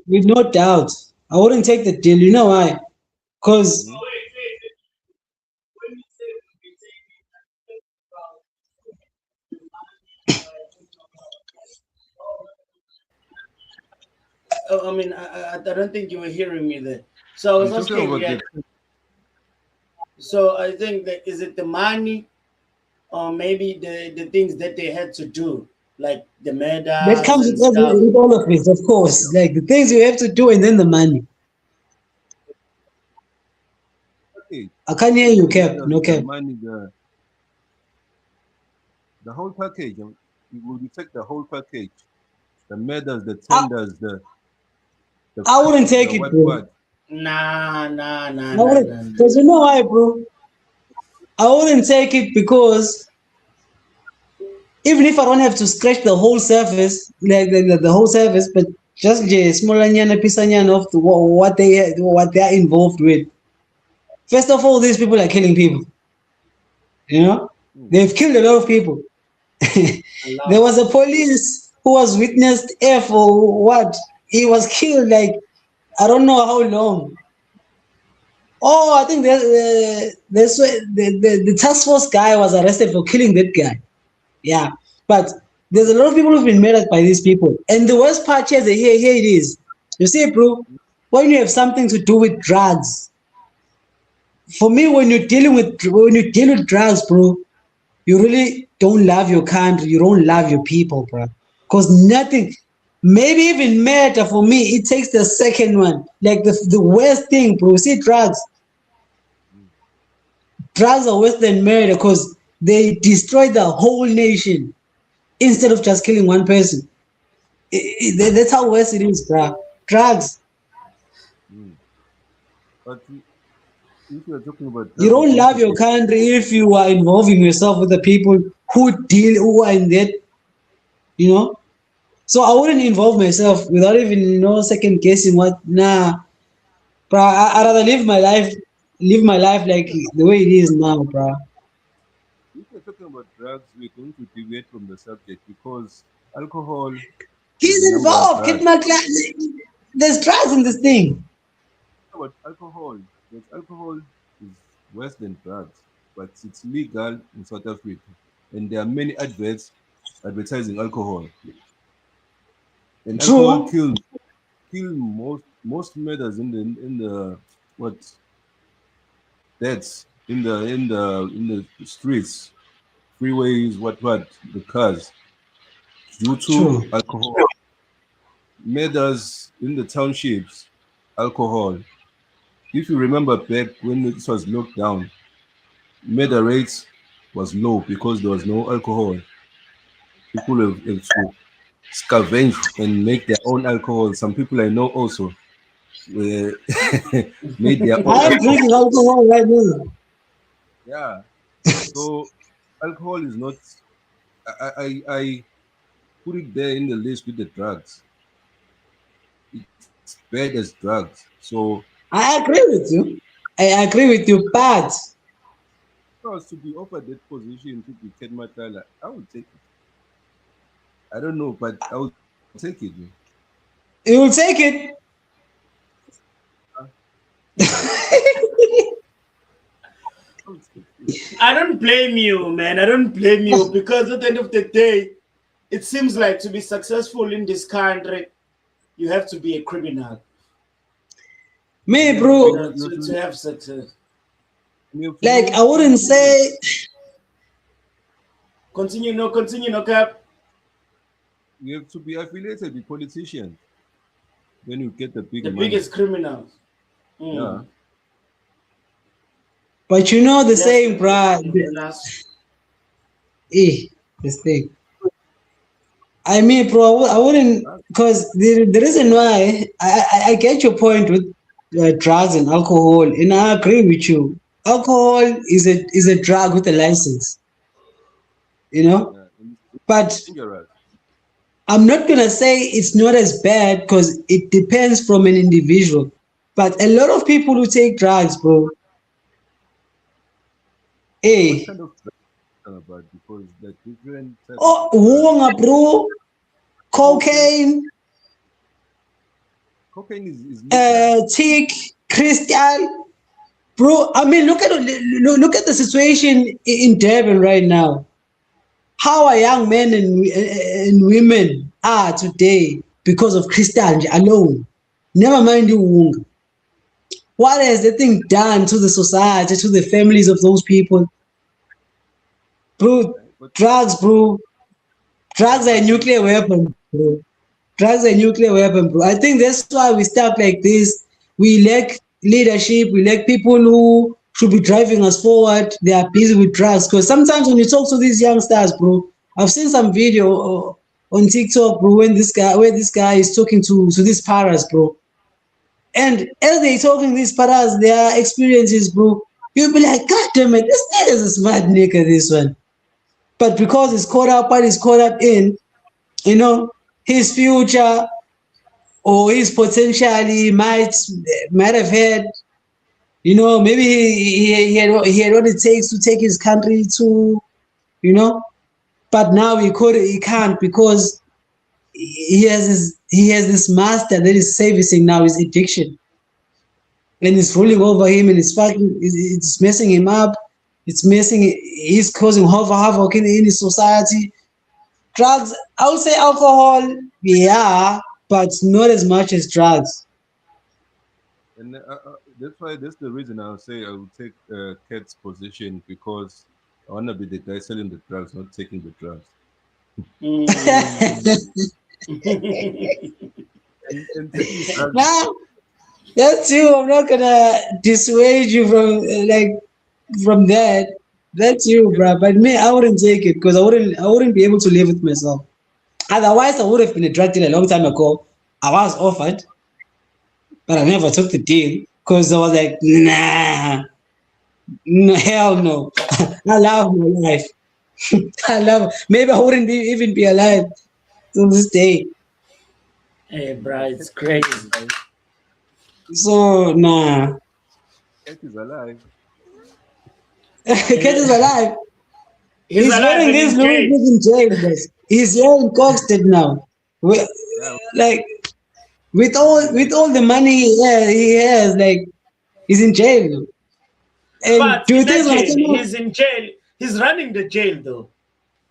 [SPEAKER 1] With no doubt. I wouldn't take the deal. You know why? Because
[SPEAKER 2] I mean, I don't think you were hearing me there. So I was
[SPEAKER 6] I'm talking
[SPEAKER 2] asking,
[SPEAKER 6] about
[SPEAKER 2] yeah. So I think that is it the money, or maybe the things that they had to do, like the
[SPEAKER 1] that
[SPEAKER 2] medals
[SPEAKER 1] comes
[SPEAKER 2] and stuff.
[SPEAKER 1] with all of it, of course. Like the things you have to do and then the money. I can't hear you, Cap. No
[SPEAKER 6] The
[SPEAKER 1] Cap.
[SPEAKER 6] money, the whole package. Will you take the whole package? The medals, the tenders, the
[SPEAKER 1] I wouldn't take
[SPEAKER 6] the
[SPEAKER 1] it, bro.
[SPEAKER 2] Nah.
[SPEAKER 1] I wouldn't. Because you know why, bro? I wouldn't take it because even if I don't have to scratch the whole surface, like the whole surface, but just the small piece of what they are involved with. First of all, these people are killing people. You know, they've killed a lot of people. There was a police who was witnessed here for what? He was killed like I don't know how long. Oh, I think the task force guy was arrested for killing that guy. Yeah, but there's a lot of people who've been murdered by these people. And the worst part here it is. You see, bro, when you have something to do with drugs, for me, when you deal with drugs, bro, you really don't love your country. You don't love your people, bro. Because nothing, maybe even murder for me, it takes the second one. Like the worst thing, bro. See, drugs. Drugs are worse than murder because they destroy the whole nation instead of just killing one person. That's how worse it is, bro. Drugs.
[SPEAKER 6] But if you're talking about
[SPEAKER 1] You
[SPEAKER 6] drugs,
[SPEAKER 1] don't love your country if you are involving yourself with the people who are in that, you know. So I wouldn't involve myself without even second guessing what. Nah, bro. I'd rather live my life like the way it is now, bro.
[SPEAKER 6] if you're talking about drugs, we're going to deviate from the subject because alcohol is
[SPEAKER 1] He's
[SPEAKER 6] the number of
[SPEAKER 1] involved. Get
[SPEAKER 6] drugs.
[SPEAKER 1] my class. There's drugs in this thing.
[SPEAKER 6] But alcohol, because alcohol is worse than drugs, but it's legal in South Africa, and there are many adverts advertising alcohol. And alcohol
[SPEAKER 1] True.
[SPEAKER 6] kill most murders in the what deaths in the streets, freeways, what the cars due to
[SPEAKER 1] True.
[SPEAKER 6] alcohol. Murders in the townships, alcohol. If you remember back when it was locked down, murder rates was low because there was no alcohol. People have to scavenge and make their own alcohol. Some people I know also were made their own
[SPEAKER 1] I am
[SPEAKER 6] alcohol.
[SPEAKER 1] drinking alcohol right now.
[SPEAKER 6] Yeah. So alcohol is not. I put it there in the list with the drugs. It's bad as drugs. So
[SPEAKER 1] I agree with you. I agree with you, but
[SPEAKER 6] if I was to be offered that position to be Ken Matala, I would take it. I don't know, but I would take it.
[SPEAKER 1] you will take it.
[SPEAKER 2] I don't blame you, man. I don't blame you because at the end of the day, it seems like to be successful in this country, you have to be a criminal.
[SPEAKER 1] Me, bro,
[SPEAKER 2] To have success.
[SPEAKER 1] like I wouldn't say.
[SPEAKER 2] Continue, no cap.
[SPEAKER 6] You have to be affiliated with politicians. Then you get the big
[SPEAKER 2] The
[SPEAKER 6] money.
[SPEAKER 2] biggest criminals.
[SPEAKER 6] Yeah.
[SPEAKER 1] But you know the saying, bro. This thing. I mean, bro, I wouldn't, because the reason why I get your point with drugs and alcohol, and I agree with you. Alcohol is a drug with a license, you know. But
[SPEAKER 6] Dangerous.
[SPEAKER 1] I'm not gonna say it's not as bad because it depends from an individual. But a lot of people who take drugs, bro.
[SPEAKER 6] What kind of drugs are you about? Because the different types
[SPEAKER 1] Oh,
[SPEAKER 6] of drugs.
[SPEAKER 1] wonga, bro. Cocaine,
[SPEAKER 6] Cocaine is legal.
[SPEAKER 1] tick, crystal, bro. I mean, look at the situation in Durban right now. How are young men and women are today because of crystal alone? Never mind you, wonga. What has the thing done to the society, to the families of those people, bro? Drugs, bro. Drugs are a nuclear weapon, bro. Drugs are a nuclear weapon, bro. I think that's why we stuck like this. We lack leadership. We lack people who should be driving us forward. They are busy with drugs. Because sometimes when you talk to these youngsters, bro, I've seen some video on TikTok, bro, where this guy is talking to these paras, bro. And as they talking these paras, their experiences, bro, you'll be like, God damn it, this nigga's a smart nigga, this one. But because he's caught up, what he's caught up in, you know, his future or his potentially might have had, you know, maybe he had what it takes to take his country to, you know, but now he can't because he has this master that is servicing now his addiction, and it's ruling over him, and it's messing him up. He's causing havoc in his society. Drugs, I would say alcohol, yeah, but not as much as drugs.
[SPEAKER 6] And that's the reason I'll say I would take Kat's position, because I want to be the guy selling the drugs, not taking the drugs. and taking drugs.
[SPEAKER 1] Now, that's you. I'm not gonna dissuade you from that. That's you, bro. But me, I wouldn't take it because I wouldn't be able to live with myself. Otherwise, I would have been a drug dealer a long time ago. I was offered, but I never took the deal because I was like, nah, no, hell no. I love my life. Maybe I wouldn't even be alive to this day.
[SPEAKER 2] Hey, bro, it's crazy.
[SPEAKER 1] So, nah.
[SPEAKER 6] Kat is alive.
[SPEAKER 1] Kat is alive. He's
[SPEAKER 2] alive
[SPEAKER 1] wearing this Louis in jail. Guys. He's here in Coxted now. Like with all the money he has, like he's in jail. And
[SPEAKER 2] But
[SPEAKER 1] do you think
[SPEAKER 2] he's in jail? He's running the jail though.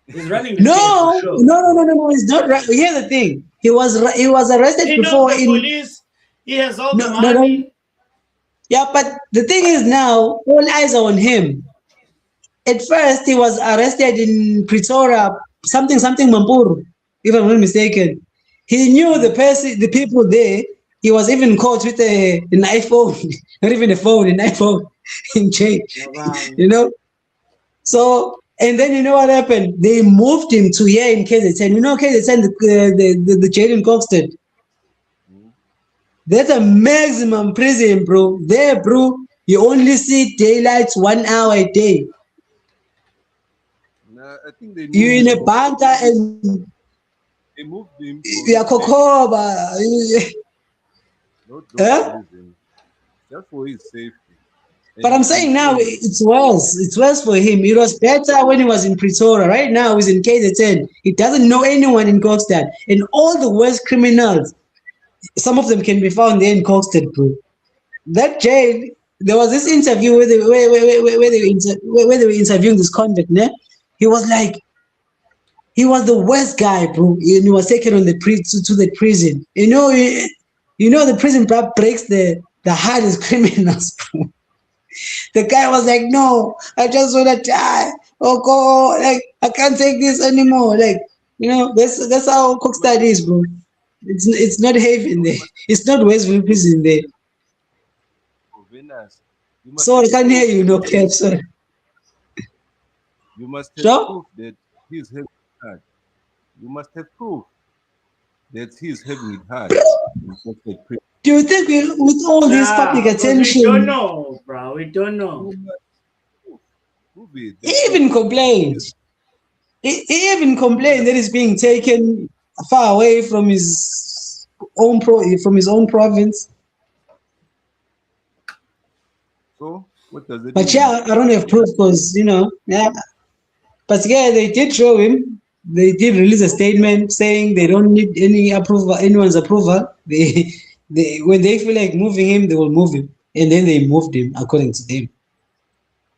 [SPEAKER 2] He's running the
[SPEAKER 1] no,
[SPEAKER 2] jail for sure.
[SPEAKER 1] No. He's not. Here's the thing. He was arrested
[SPEAKER 2] He
[SPEAKER 1] before
[SPEAKER 2] knows the police. He has all the money.
[SPEAKER 1] No. Yeah, but the thing is now all eyes are on him. At first, he was arrested in Pretoria, something Mampuru, if I'm not mistaken. He knew the people there. He was even caught with an iPhone, not even a phone, an iPhone in jail.
[SPEAKER 2] Wow.
[SPEAKER 1] You know. So, and then you know what happened? They moved him to here in KZN. You know KZN, the jail in Coxted. That's a maximum prison, bro. There, bro, you only see daylight 1 hour a day.
[SPEAKER 6] I think
[SPEAKER 1] You're in a bunker and
[SPEAKER 6] they moved him.
[SPEAKER 1] you're Kokoba.
[SPEAKER 6] Just for his safety.
[SPEAKER 1] But I'm saying now it's worse. It's worse for him. It was better when he was in Pretoria. Right now he's in KZN. He doesn't know anyone in Coxted. And all the worst criminals, some of them can be found there in Coxted, bro. That jail there was this interview where where they were interviewing this convict, ne? He was like, he was the worst guy, bro. And he was taken on the to the prison. You know the prison breaks the hardest criminals, bro. The guy was like, no, I just want to die. Oh God, like I can't take this anymore. Like, that's how Cookstad is, bro. It's not heaven there. It's not Westville prison there.
[SPEAKER 6] Oh, Venus, you must
[SPEAKER 1] So I
[SPEAKER 6] have
[SPEAKER 1] can't hear
[SPEAKER 6] proof.
[SPEAKER 1] you, no cap, sorry.
[SPEAKER 6] You must have
[SPEAKER 1] Sure?
[SPEAKER 6] proof that he's having it hard. You must have proof that he's having it hard. in Cookstad prison.
[SPEAKER 1] Do you think with all this public
[SPEAKER 2] Nah, because we don't
[SPEAKER 1] attention,
[SPEAKER 2] know, bro. We don't know.
[SPEAKER 6] You must prove it.
[SPEAKER 1] he even complained. He even complained that he's being taken far away from his own province.
[SPEAKER 6] So, what does it
[SPEAKER 1] But
[SPEAKER 6] mean?
[SPEAKER 1] yeah, I don't have proof because yeah. But yeah, they did show him. They did release a statement saying they don't need anyone's approval. When they feel like moving him, they will move him, and then they moved him according to them.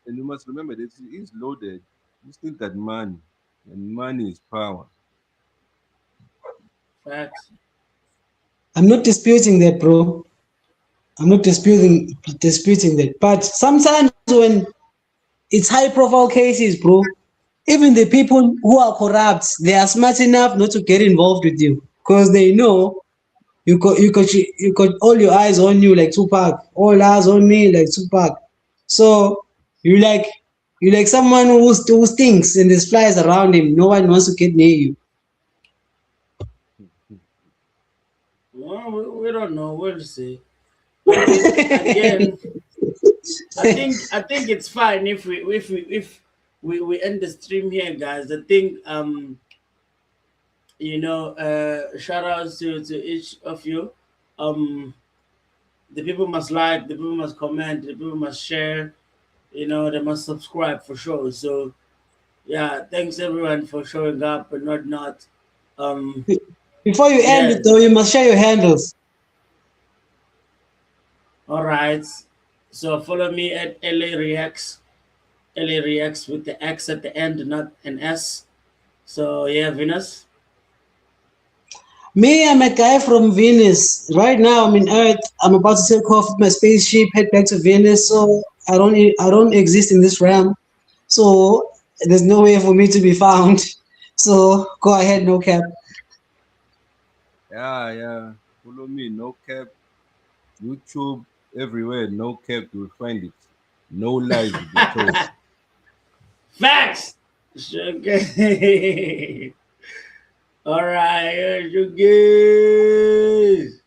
[SPEAKER 6] And you must remember that he is loaded. You still got money, and money is power.
[SPEAKER 2] Facts.
[SPEAKER 1] I'm not disputing that, bro. I'm not disputing that. But sometimes when it's high-profile cases, bro, even the people who are corrupt, they are smart enough not to get involved with you because they know you got all your eyes on you like Tupac, all eyes on me like Tupac. So you like someone who stinks and there's flies around him. No one wants to get near you.
[SPEAKER 2] Well, we don't know. We'll see. But again, I think it's fine if we end the stream here, guys. I think shout outs to each of you. The people must like, the people must comment, the people must share. They must subscribe for sure. So yeah, thanks everyone for showing up and whatnot.
[SPEAKER 1] Before you end it though, you must share your handles.
[SPEAKER 2] All right. So follow me at LA Reacts. LA Reacts with the X at the end, not an S. So yeah, Venus.
[SPEAKER 1] Me, I'm a guy from Venus. Right now, I'm in Earth. I'm about to take off with my spaceship, head back to Venus. So I don't exist in this realm. So there's no way for me to be found. So go ahead, no cap.
[SPEAKER 6] Yeah. Follow me, no cap. YouTube, everywhere, no cap. You'll find it. No lies will be told.
[SPEAKER 2] Facts. Okay. All right, you guys.